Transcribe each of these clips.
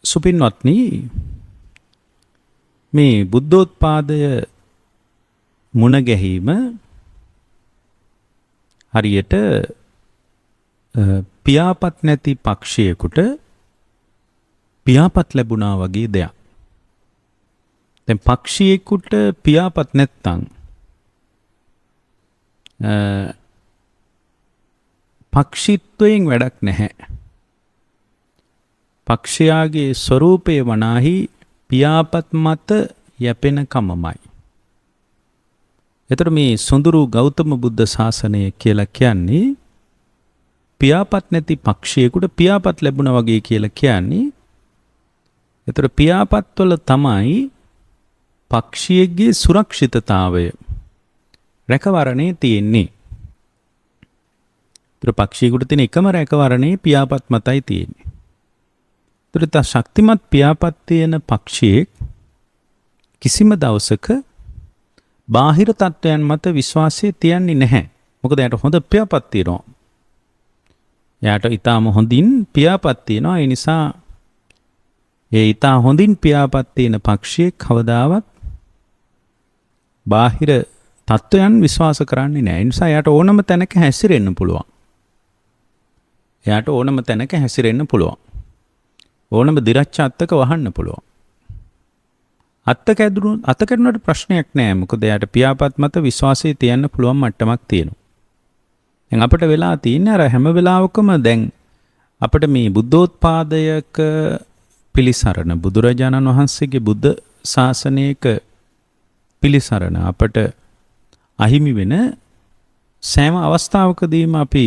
සුපින්වත්නි මේ බුද්ධෝත්පාදය මුණ ගැහිම හරියට පියාපත් නැති පක්ෂියෙකුට පියාපත් ලැබුණා වගේ දෙයක්. දැන් පක්ෂියෙකුට පියාපත් නැත්තම් පක්ෂිත්වයෙන් වැඩක් නැහැ. පක්ෂයාගේ ස්වરૂපය වනාහි පියාපත් මත යැපෙන කමමයි. එතකොට මේ සොඳුරු ගෞතම බුද්ධ ශාසනය කියලා කියන්නේ පියාපත් නැති පක්ෂියෙකුට පියාපත් ලැබුණා වගේ කියලා කියන්නේ. එතකොට පියාපත් වල තමයි පක්ෂියෙක්ගේ සුරක්ෂිතතාවය රැකවරණේ තියෙන්නේ. ඒතර පක්ෂියෙකුට තියෙන එකම රැකවරණේ පියාපත් මතයි තියෙන්නේ. ඒතර ශක්තිමත් පියාපත් තියෙන පක්ෂියෙක් කිසිම දවසක බාහිර තත්ත්වයන් මත විශ්වාසය තියන්නේ නැහැ. මොකද එයාට හොඳ පියාපත් තියෙනවා. එයාට ඊටාම හොඳින් පියාපත් තියෙනවා. ඒ නිසා ඒ ඊටා හොඳින් පියාපත් තියෙන පක්ෂියෙක් කවදාවත් බාහිර තත්ත්වයන් විශ්වාස කරන්නේ නැහැ. ඒ නිසා එයාට ඕනම තැනක හැසිරෙන්න පුළුවන්. එයාට ඕනම තැනක හැසිරෙන්න පුළුවන්. ඕනම දිරච්ච අත්තක වහන්න පුළුවන්. අත්ත කැඩුණාට ප්‍රශ්නයක් නැහැ. මොකද එයාට පියාපත් මත විශ්වාසය තියන්න පුළුවන් මට්ටමක් තියෙනවා. දැන් අපිට වෙලා තියෙන්නේ අර හැම වෙලාවකම දැන් අපිට මේ බුද්ධෝත්පාදයක පිළිසරණ බුදුරජාණන් වහන්සේගේ බුද්ධ ශාසනයක පිළිසරණ අපට අහිමි වෙන සෑම අවස්ථාවකදීම අපි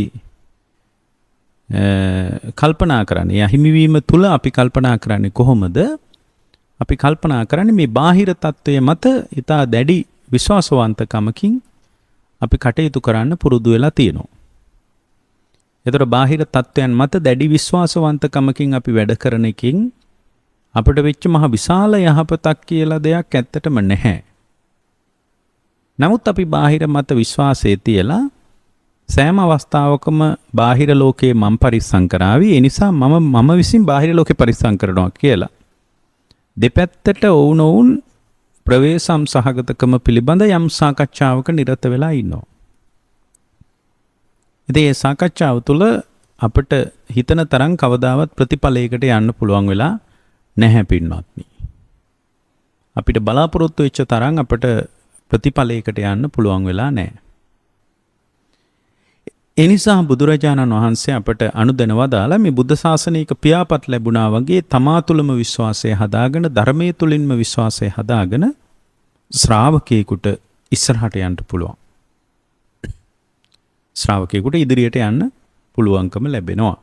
කල්පනා කරන්නේ අහිමිවීම තුළ අපි කල්පනා කරන්නේ කොහොමද? අපි කල්පනා කරන්නේ මේ බාහිර තත්ත්වය මත ඊටා දැඩි විශ්වාසවන්තකමකින් අපි කටයුතු කරන්න පුරුදු වෙලා තියෙනවා. ඒතර බාහිර තත්ත්වයන් මත දැඩි විශ්වාසවන්තකමකින් අපි වැඩ කරන එකකින් අපිට වෙච්ච මහ විශාල යහපතක් කියලා දෙයක් ඇත්තටම නැහැ. නමුත් අපි බාහිර මත විශ්වාසය තියලා සෑම අවස්ථාවකම බාහිර ලෝකයේ මම පරිස්සම් කරાવી. ඒ නිසා මම විසින් බාහිර ලෝකේ පරිස්සම් කරනවා කියලා දෙපැත්තට වුණොවුන් ප්‍රවේශම් සහගතකම පිළිබඳ යම් සාකච්ඡාවක නිරත වෙලා ඉන්නවා. ඉතින් මේ සාකච්ඡාව තුළ අපිට හිතන තරම් කවදාවත් ප්‍රතිඵලයකට යන්න පුළුවන් වෙලා නැහැ පින්වත්නි. අපිට බලාපොරොත්තු වෙච්ච තරම් අපිට ප්‍රතිඵලයකට යන්න පුළුවන් වෙලා නැහැ. ඒ නිසා බුදුරජාණන් වහන්සේ අපට අනුදැනවා දාලා මේ බුද්ධ ශාසනයක පියාපත් ලැබුණා වගේ තමා තුළම විශ්වාසය හදාගෙන ධර්මයේ තුලින්ම විශ්වාසය හදාගෙන ශ්‍රාවකයෙකුට ඉස්සරහට යන්න පුළුවන්. ශ්‍රාවකයෙකුට ඉදිරියට යන්න පුළුවන්කම ලැබෙනවා.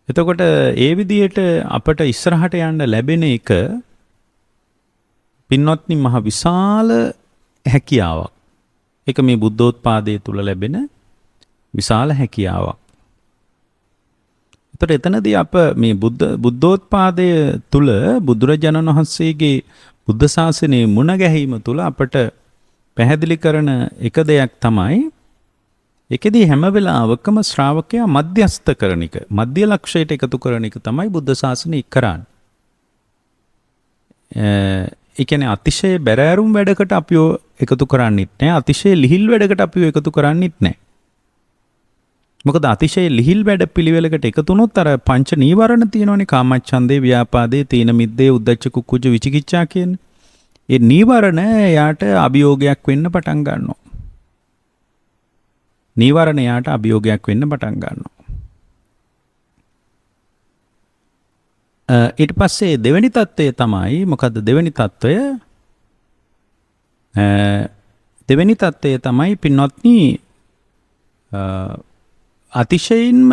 එතකොට ඒ විදිහට අපට ඉස්සරහට යන්න ලැබෙන එක පින්වත්නි මහ විශාල හැකියාවක්. ඒක මේ බුද්ධෝත්පාදයේ තුල ලැබෙන විශාල හැකියාවක්. ඒතර එතනදී අප මේ බුද්ධෝත්පාදයේ තුල බුදුරජාණන් වහන්සේගේ බුද්ධ ශාසනයේ මුණ ගැහිම තුල අපට පැහැදිලි කරන එක දෙයක් තමයි ඒකෙදී හැම වෙලාවකම ශ්‍රාවකයා මධ්‍යස්ත කරන එක, මධ්‍ය ලක්ෂයට එකතු කරන එක තමයි බුද්ධ ශාසනය කරන්නේ. ඒ කියන්නේ අතිශය බැරෑරුම් වැඩකට අපිව එකතු කරන්නේත් නැහැ. අතිශය ලිහිල් වැඩකට අපිව එකතු කරන්නේත් නැහැ. මොකද අතිශය ලිහිල් වැඩ පිළිවෙලකට එකතු වුණොත් අර පංච නීවරණ තියෙනවනේ. කාමච්ඡන්දේ, ව්‍යාපාදේ, තීන මිද්දේ, උද්ධච්ච කුක්කුච්ච විචිකිච්ඡා කියන්නේ. ඒ නීවරණ යාට අභියෝගයක් වෙන්න පටන් ගන්නවා. නීවරණ යාට අභියෝගයක් වෙන්න පටන් ගන්නවා. ඊට පස්සේ දෙවෙනි தত্ত্বය තමයි මොකද්ද දෙවෙනි தত্ত্বය? දෙවෙනි தত্ত্বය තමයි පින්වත්නි අතිශයින්ම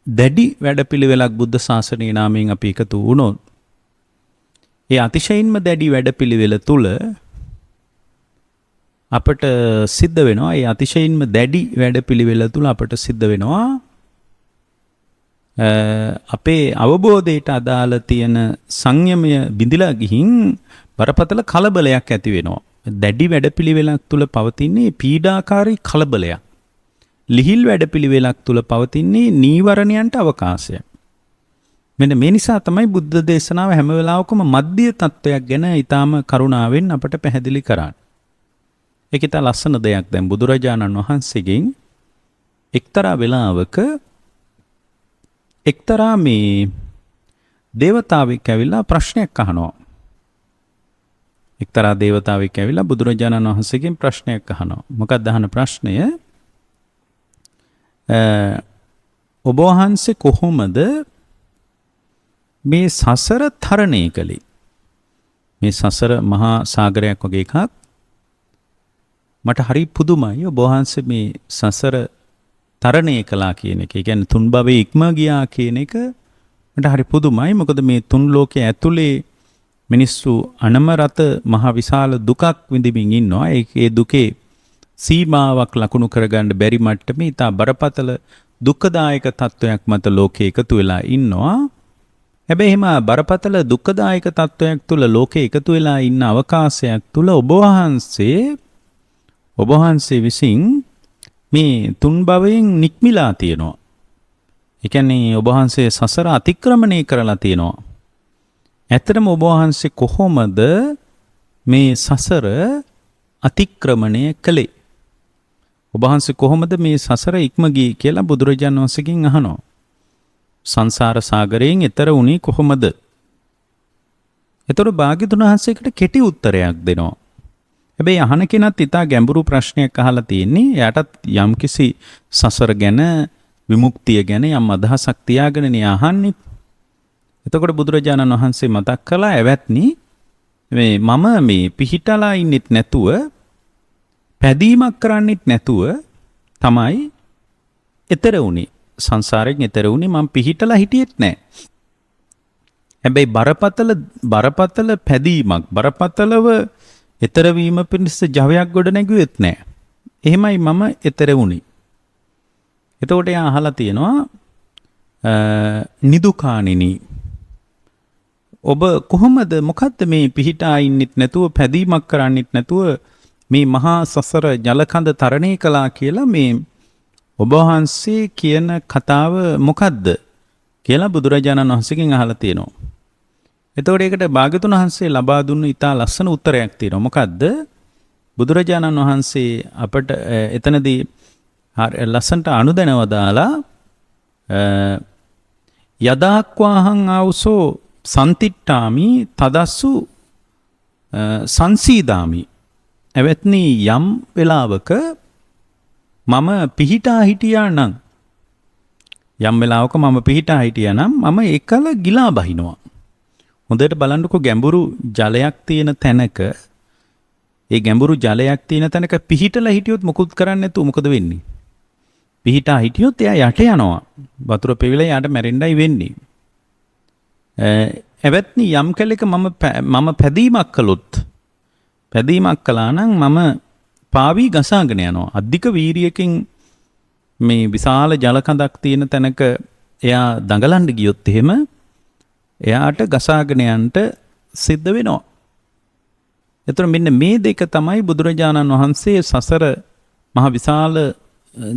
දැඩි වැඩපිළිවෙලක් බුද්ධ ශාසනයේ නාමයෙන් අපි එකතු වුණොත් ඒ අතිශයින්ම දැඩි වැඩපිළිවෙල තුල අපට සිද්ධ වෙනවා ඒ අතිශයින්ම දැඩි වැඩපිළිවෙල තුල අපට සිද්ධ වෙනවා අපේ අවබෝධයට අදාළ තියෙන සංයමය බිඳිලා ගිහින් බරපතල කලබලයක් ඇති වෙනවා. දැඩි වැඩපිළිවෙලක් තුල පවතින්නේ පීඩාකාරී කලබලයක්. ලිහිල් වැඩපිළිවෙලක් තුල පවතින්නේ නීවරණයන්ට අවකාශයක්. මෙන්න මේ නිසා තමයි බුද්ධ දේශනාව හැම වෙලාවකම මධ්‍ය තත්වයක් ගැන ඊටාම කරුණාවෙන් අපට පැහැදිලි කරන්නේ. ඒක ඉතා ලස්සන දෙයක්. දැන් බුදුරජාණන් වහන්සේගෙන් එක්තරා වෙලාවක එක්තරා මේ දේවතාවෙක් ඇවිල්ලා ප්‍රශ්නයක් අහනවා. එක්තරා දේවතාවෙක් ඇවිල්ලා බුදුරජාණන් වහන්සේගෙන් ප්‍රශ්නයක් අහනවා. මොකක්ද අහන ප්‍රශ්නය? ඔබ වහන්සේ කොහොමද මේ සසර තරණය කළේ? මේ සසර මහා සාගරයක් වගේ එකක්. මට හරි පුදුමයි ඔබ වහන්සේ මේ සසර තරණය කළා කියන එක. ඒ කියන්නේ තුන් භවයේ ඉක්ම ගියා කියන එක මට හරි පුදුමයි. මොකද මේ තුන් ලෝකයේ ඇතුලේ මිනිස්සු අනමරත මහ විශාල දුකක් විඳින්මින් ඉන්නවා. ඒ දුකේ සීමාවක් ලකුණු කරගන්න බැරි මට්ටමේ ඉතා බරපතල දුක්ඛදායක තත්වයක් මත ලෝකේ එකතු වෙලා ඉන්නවා. හැබැයි එහෙම බරපතල දුක්ඛදායක තත්වයක් තුල ලෝකේ එකතු වෙලා ඉන්න අවකාශයක් තුල ඔබ වහන්සේ විසින් මේ තුන් භවයෙන් නික්මිලා තියෙනවා. ඒ කියන්නේ ඔබ වහන්සේ සසර අතික්‍රමණය කරලා තියෙනවා. ඇත්තටම ඔබ වහන්සේ කොහොමද මේ සසර අතික්‍රමණය කළේ? ඔබ වහන්සේ කොහොමද මේ සසර ඉක්ම ගියේ කියලා බුදුරජාණන් වහන්සේගෙන් අහනවා. සංසාර සාගරයෙන් එතර වුණේ කොහොමද? එතකොට භාග්‍යවතුන් වහන්සේකට කෙටි උත්තරයක් දෙනවා. හැබැයි අහන කෙනත් ඉතා ගැඹුරු ප්‍රශ්නයක් අහලා තියෙන්නේ. එයාටත් යම්කිසි සසර ගැන විමුක්තිය ගැන යම් අදහසක් තියාගෙනනේ අහන්නේ. එතකොට බුදුරජාණන් වහන්සේ මතක් කළා එවත්නි මම මේ පිහිටලා ඉන්නෙත් නැතුව පැදීමක් කරන්නෙත් නැතුව තමයි එතර වුණේ. සංසාරයෙන් එතර වුණේ මම පිහිටලා හිටියෙත් නැහැ. හැබැයි බරපතල පැදීමක් බරපතලව එතර වීම පිණිස ජවයක් ගොඩ නැගුවෙත් නැහැ. එහෙමයි මම එතර වුණේ. එතකොට එයා අහලා තියෙනවා නිදුකානිනි ඔබ කොහොමද මොකද්ද මේ පිහිටා ඉන්නෙත් නැතුව පැදීමක් කරන්නෙත් නැතුව මේ මහා සසර ජලකඳ තරණය කළා කියලා මේ ඔබ වහන්සේ කියන කතාව මොකද්ද කියලා බුදුරජාණන් වහන්සේගෙන් අහලා තියෙනවා. එතකොට ඒකට භාග්‍යවතුන් වහන්සේ ලබා දුන්නු ඉතා ලස්සන උත්තරයක් තියෙනවා. මොකද්ද? බුදුරජාණන් වහන්සේ අපට එතනදී ලස්සනට අනුදැනව දාලා යදාක්වාහං ආවුසෝ සන්තිට්ඨාමි තදස්සු සංසීදාමි. එවත්නි යම් වෙලාවක මම පිහිටා හිටියා නම් මම එකල ගිලා බහිනවා. හොඳට බලන්නකො ගැඹුරු ජලයක් තියෙන තැනක පිහිටලා හිටියොත් මොකුත් කරන්නේ නැතුව මොකද වෙන්නේ? පිහිටා හිටියොත් එයා යට යනවා. වතුර පෙවිලා යාට මැරෙන්නයි වෙන්නේ. එවත්නි යම් කලෙක මම පැදීමක් කළා නම් මම පාවී ගසාගෙන යනවා. අධික වීරියකින් මේ විශාල ජලකඳක් තියෙන තැනක එයා දඟලන්න ගියොත් එහෙම එයාට ගසාගෙන යන්න සිද්ධ වෙනවා. එතකොට මෙන්න මේ දෙක තමයි බුදුරජාණන් වහන්සේ සසර මහ විශාල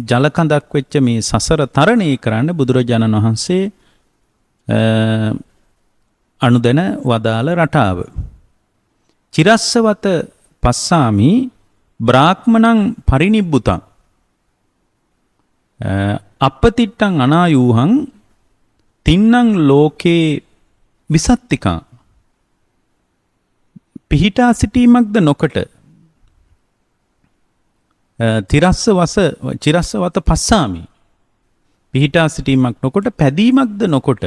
ජලකඳක් වෙච්ච මේ සසර තරණය කරන්න බුදුරජාණන් වහන්සේ අනුදැන වදාළ රටාව. චිරස්සවත පස්සාමි බ්‍රාහ්මණං පරිනිබ්බුතං අපතිට්ටං අනායූහං තින්නං ලෝකේ විසත්තිකං. පිහිටා සිටීමක්ද නොකොට චිරස්සවත පස්සාමි පිහිටා සිටීමක් නොකොට පැදීමක්ද නොකොට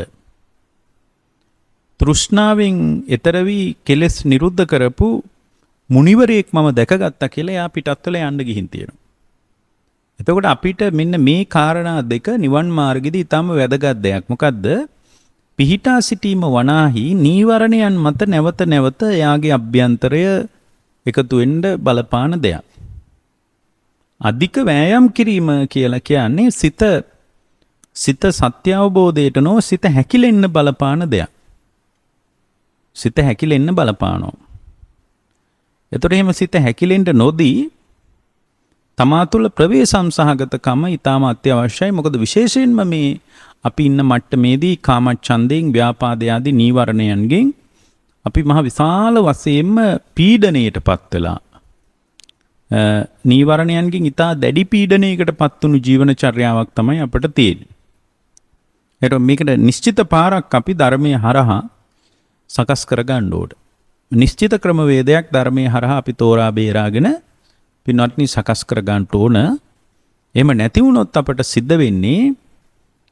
තෘෂ්ණාවෙන් එතර වී කෙලෙස් නිරුද්ධ කරපු මුනිවරයෙක් මම දැකගත්තා කියලා එයා පිටත්වල යන්න ගිහින් තියෙනවා. එතකොට අපිට මෙන්න මේ කාරණා දෙක නිවන් මාර්ගෙදී ඊටම වැදගත් දෙයක්. මොකද්ද? පිහිටා සිටීම වනාහි නීවරණයන් මත නැවත නැවත එයාගේ අභ්‍යන්තරය එකතු වෙන්න බලපාන දෙයක්. අධික වෑයම් කිරීම කියලා කියන්නේ සිත සත්‍ය අවබෝධයට නො සිත හැකිලෙන්න බලපාන දෙයක්. සිත හැකිලෙන්න බලපානවා. එතකොට එහෙම සිත හැකිලෙන්න නොදී තමා තුළ ප්‍රවේශම් සහගතකම ඊටම අත්‍යවශ්‍යයි. මොකද විශේෂයෙන්ම මේ අපි ඉන්න මට්ටමේදී කාමච්ඡන්දයෙන් ව්‍යාපාද ආදී නීවරණයන්ගෙන් අපි මහ විශාල වශයෙන්ම පීඩණයටපත් වෙලා නීවරණයන්ගෙන් ඉතා දැඩි පීඩනයකටපත් වුණු ජීවන චර්යාවක් තමයි අපිට තියෙන්නේ. ඒතකොට මේකට නිශ්චිත පාරක් අපි ධර්මයේ හරහා සකස් කරගන්න ඕන. නිශ්චිත ක්‍රමවේදයක් ධර්මයේ හරහා අපි තෝරා බේරාගෙන පින්වත්නි සකස් කරගන්න ඕන. එහෙම නැති වුණොත් අපට සිද්ධ වෙන්නේ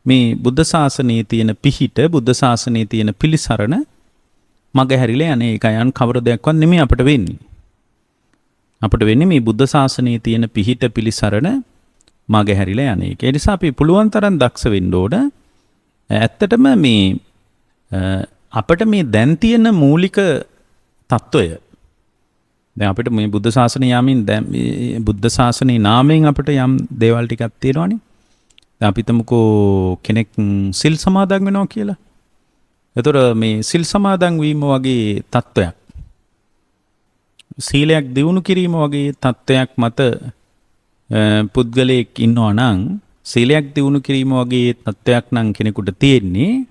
මේ බුද්ධ ශාසනයේ තියෙන පිහිට, බුද්ධ ශාසනයේ තියෙන පිළිසරණ මග හැරිලා යන්නේ. ඒකයන් කවර දෙයක්වත් නෙමෙයි අපට වෙන්නේ. අපට වෙන්නේ මේ බුද්ධ ශාසනයේ තියෙන පිහිට පිළිසරණ මග හැරිලා යන්නේ. ඒ නිසා අපි පුළුවන් තරම් දක්ෂ වෙන්න ඕන. ඇත්තටම මේ අපිට මේ දැන් තියෙන මූලික తত্ত্বය දැන් අපිට මේ බුද්ධ ශාසනය යමින් දැන් බුද්ධ ශාසනයේ නාමයෙන් අපිට යම් දේවල් ටිකක් තියෙනවානේ. දැන් අපි හිතමුකෝ කෙනෙක් සිල් සමාදන් වෙනවා කියලා. ඒතර මේ සිල් සමාදන් වීම වගේ తত্ত্বයක්, සීලයක් දියුණු කිරීම වගේ තත්ත්වයක් මත පුද්ගලයෙක් ඉන්නවා නම්, සීලයක් දියුණු කිරීම වගේ තත්ත්වයක් නම් කෙනෙකුට තියෙන්නේ.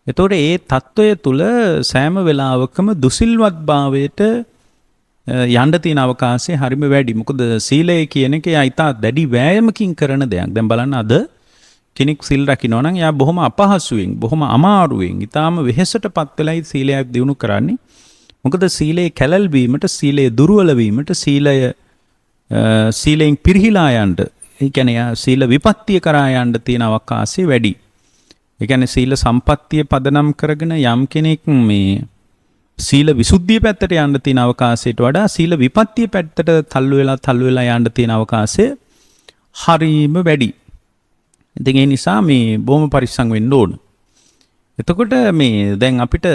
එතකොට ඒ තත්ත්වය තුල සෑම වෙලාවකම දුසිල්වත් භාවයට යන්න තියෙන අවකාශය හරිම වැඩි. මොකද සීලය කියන එක ඊට දැඩි වෑයමකින් කරන දෙයක්. දැන් බලන්න අද කෙනෙක් සිල් රකින්නවා නම් එයා බොහොම අපහසුවෙන්, බොහොම අමාරුවෙන්, ඊටාම වෙහෙසටපත් වෙලයි සීලයක් දියුණු කරන්නේ. මොකද සීලේ කැලල් වීමට, සීලේ දුර්වල වීමට, සීලයෙන් පිරිහිලා යන්න, ඒ කියන්නේ සීල විපත්තිය කරා යන්න තියෙන අවකාශය වැඩි. ඒ කියන්නේ සීල සම්පත්තිය පදනම් කරගෙන යම් කෙනෙක් මේ සීල විසුද්ධිය පැත්තට යන්න තියෙන අවකාශයට වඩා සීල විපත්තිය පැත්තට තල්ලු වෙලා යන්න තියෙන අවකාශය හරීම වැඩි. ඉතින් ඒ නිසා මේ බොහොම පරිස්සම් වෙන්න ඕන. එතකොට මේ දැන් අපිට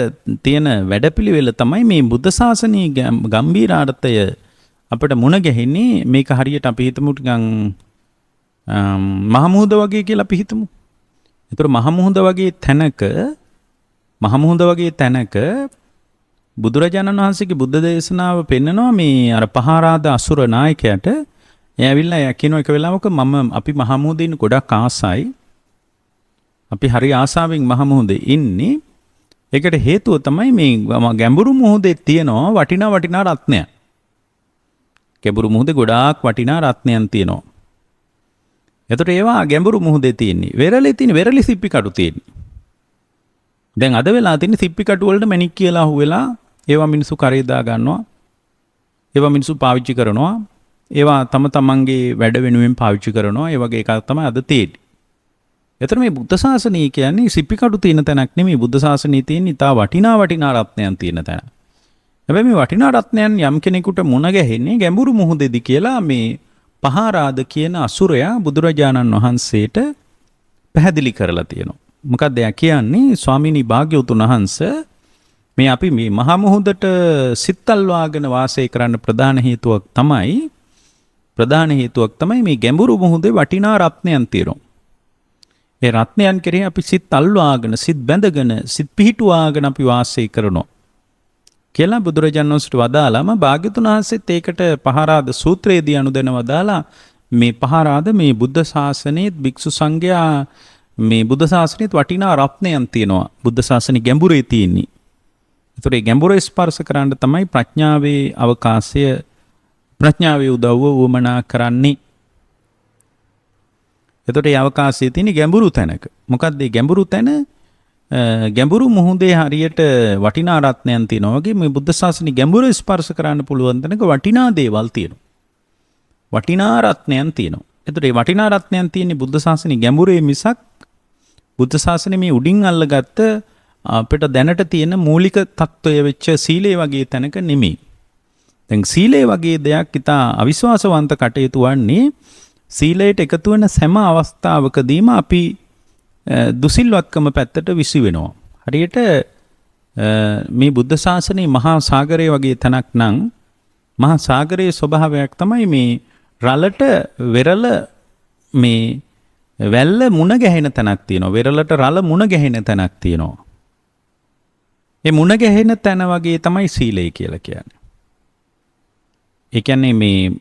තියෙන වැඩපිළිවෙල තමයි මේ බුද්ධ ශාසනයේ ගැඹීරාර්ථය අපිට මුණ ගැහෙන්නේ. මේක හරියට අපි හිතමු ටිකන් මහමුහුද වගේ කියලා අපි හිතමු. ඒතර මහමුහුද වගේ තැනක බුදුරජාණන් වහන්සේගේ බුද්ධ දේශනාව පෙන්නනවා මේ අර පහාරාද අසුර නායකයාට. එයා ඇවිල්ලා කියනවා එක වෙලාවක අපි මහමුහුදේ ඉන්න ගොඩක් ආසයි. අපි හරි ආසාවෙන් මහමුහුදේ ඉන්නේ. ඒකට හේතුව තමයි මේ ගැඹුරු මුහුදේ තියෙනවා වටිනා රත්නයක්. ගැඹුරු මුහුදේ ගොඩාක් වටිනා රත්නයන් තියෙනවා. එතකොට ඒවා ගැඹුරු මුහුදේ තියෙන්නේ. වෙරළි සිප්පි කටු තියෙන්නේ. දැන් අද වෙලා තියෙන සිප්පි කටු වලට මැණික් කියලා අහුවෙලා ඒවා මිනිස්සු කරේ දා ගන්නවා. ඒවා මිනිස්සු පාවිච්චි කරනවා. ඒවා තමන්ගේ වැඩ වෙනුවෙන් පාවිච්චි කරනවා. ඒ වගේ එකක් තමයි අද තියෙන්නේ. එතන මේ බුද්ධ ශාසනය කියන්නේ සිප්පි කටු තියෙන තැනක් නෙමෙයි. බුද්ධ ශාසනයේ තියෙන ඉතා වටිනා රත්නයන් තියෙන තැන. හැබැයි මේ වටිනා රත්නයන් යම් කෙනෙකුට මුණ ගැහෙන්නේ ගැඹුරු මුහුදේදී කියලා මේ පහාරාද කියන අසුරයා බුදුරජාණන් වහන්සේට පැහැදිලි කරලා තියෙනවා. මොකක්ද එයා කියන්නේ? ස්වාමීනි භාග්‍යවතුන් වහන්සේ, මේ අපි මේ මහා මුහුදට සිත්තල් වාගෙන වාසය කරන්න ප්‍රධාන හේතුවක් තමයි මේ ගැඹුරු මුහුදේ වටිනා රත්නයන් තියෙනවා. ඒ රත්නයන් කෙරෙහි අපි සිත් අල්වාගෙන, සිත් බැඳගෙන, සිත් පිහිටුවාගෙන අපි වාසය කරනවා කියලා බුදුරජාණන් වහන්සේට වදාළාම භාග්‍යවතුන් වහන්සේත් ඒකට පහාරාද සූත්‍රයේදී අනුදැන වදාලා මේ පහාරාද මේ බුද්ධ ශාසනයේ භික්ෂු සංඝයා මේ බුද්ධ ශාසනයේ වටිනා රත්නයන් තියෙනවා. බුද්ධ ශාසනයේ ගැඹුරේ තියෙන්නේ. ඒතර ඒ ගැඹුර ස්පර්ශ කරන්න තමයි ප්‍රඥාවේ අවකාශය, ප්‍රඥාවේ උදව්ව වුමනා කරන්නේ. එතකොට ඒ අවකාශයේ තියෙන ගැඹුරු තැනක. මොකක්ද මේ ගැඹුරු තැන? ගැඹුරු මුහුදේ හරියට වටිනා රත්නයන් තියෙනවා වගේ මේ බුද්ධ ශාසනයේ ගැඹුර ස්පර්ශ කරන්න පුළුවන් තැනක වටිනා දේවල් තියෙනවා. වටිනා රත්නයන් තියෙනවා. එතකොට මේ වටිනා රත්නයන් තියෙන්නේ බුද්ධ ශාසනයේ ගැඹුරේ මිසක් බුද්ධ ශාසනයේ මේ උඩින් අල්ලගත්ත අපිට දැනට තියෙන මූලික தত্ত্বය වෙච්ච සීලය වගේ තැනක නෙමෙයි. දැන් සීලය වගේ දෙයක් ඉතා අවිශ්වාසවන්ත කටයුතු වන්නේ සීලයට එකතු වෙන සෑම අවස්ථාවකදීම අපි දුසිල්වත්කම පැත්තට විසි වෙනවා. හරියට මේ බුද්ධ ශාසනයේ මහා සාගරය වගේ තැනක් නම් මහා සාගරයේ ස්වභාවයක් තමයි මේ රළට වෙරළ මේ වැල්ල මුණ ගැහෙන තැනක් තියෙනවා. වෙරළට රළ මුණ ගැහෙන තැනක් තියෙනවා. ඒ මුණ ගැහෙන තැන වගේ තමයි සීලය කියලා කියන්නේ. ඒ කියන්නේ මේ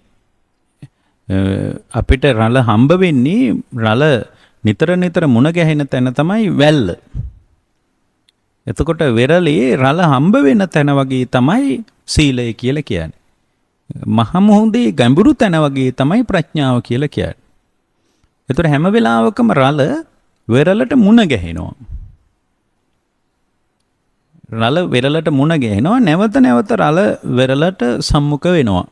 අපිට රළ හම්බ වෙන්නේ රළ නිතර නිතර මුණ ගැහෙන තැන තමයි වැල්ල. එතකොට වෙරළේ රළ හම්බ වෙන තැන වගේ තමයි සීලය කියලා කියන්නේ. මහ මුහුදේ ගැඹුරු තැන වගේ තමයි ප්‍රඥාව කියලා කියන්නේ. එතකොට හැම වෙලාවකම රළ වෙරළට මුණ ගැහෙනවා. රළ වෙරළට මුණ ගැහෙනවා, නැවත නැවත රළ වෙරළට සම්මුඛ වෙනවා.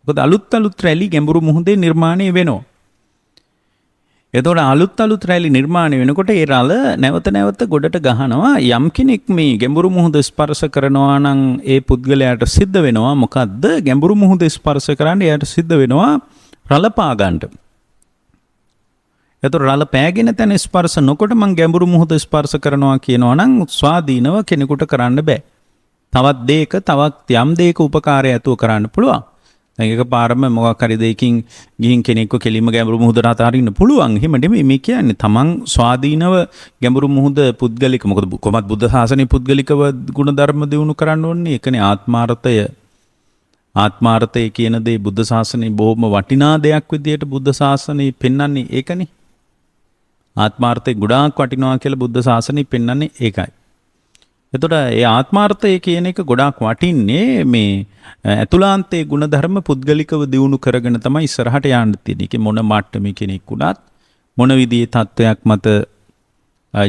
මොකද අලුත් රැලි ගැඹුරු මුහුදේ නිර්මාණය වෙනවා. එතකොට අලුත් රැලි නිර්මාණය වෙනකොට ඒ රළ නැවත නැවත ගොඩට ගහනවා. යම් කෙනෙක් මේ ගැඹුරු මුහුද ස්පර්ශ කරනවා නම් ඒ පුද්ගලයාට සිද්ධ වෙනවා මොකද්ද? ගැඹුරු මුහුද ස්පර්ශ කරන්න එයාට සිද්ධ වෙනවා රළ පාගන්න. එතකොට රළ පෑගෙන තැන ස්පර්ශ නොකොට මං ගැඹුරු මුහුද ස්පර්ශ කරනවා කියනවා නම් ස්වාධීනව කෙනෙකුට කරන්න බෑ. තවත් යම් දෙයක උපකාරය ඇතුව කරන්න පුළුවන්. දැන් එක පාරම මොකක් හරි දෙයකින් ගිහින් කෙනෙක්ව කෙලිම ගැඹුරු මුහුදට අතාරින්න පුළුවන්. එහෙම නෙමෙයි මේ කියන්නේ. තමන් ස්වාධීනව ගැඹුරු මුහුද පුද්ගලික, මොකද කොහොමත් බුද්ධ ශාසනයේ පුද්ගලිකව ගුණධර්ම දිනු කරන්න ඕනේ. ඒකනේ ආත්මාර්ථය කියන දේ බුද්ධ ශාසනයේ බොහොම වටිනා දෙයක් විදියට බුද්ධ ශාසනය පෙන්වන්නේ ඒකනේ. ආත්මාර්ථය ගොඩාක් වටිනවා කියලා බුද්ධ ශාසනය පෙන්වන්නේ ඒකයි. එතකොට ඒ ආත්මාර්ථය කියන එක ගොඩාක් වටින්නේ මේ ඇතුළාන්තයේ ಗುಣධර්ම පුද්ගලිකව දියුණු කරගෙන තමයි ඉස්සරහට යන්න තියෙන්නේ. ඒකේ මොන මට්ටමේ කෙනෙක් වුණත් මොන විදිහේ තත්වයක් මත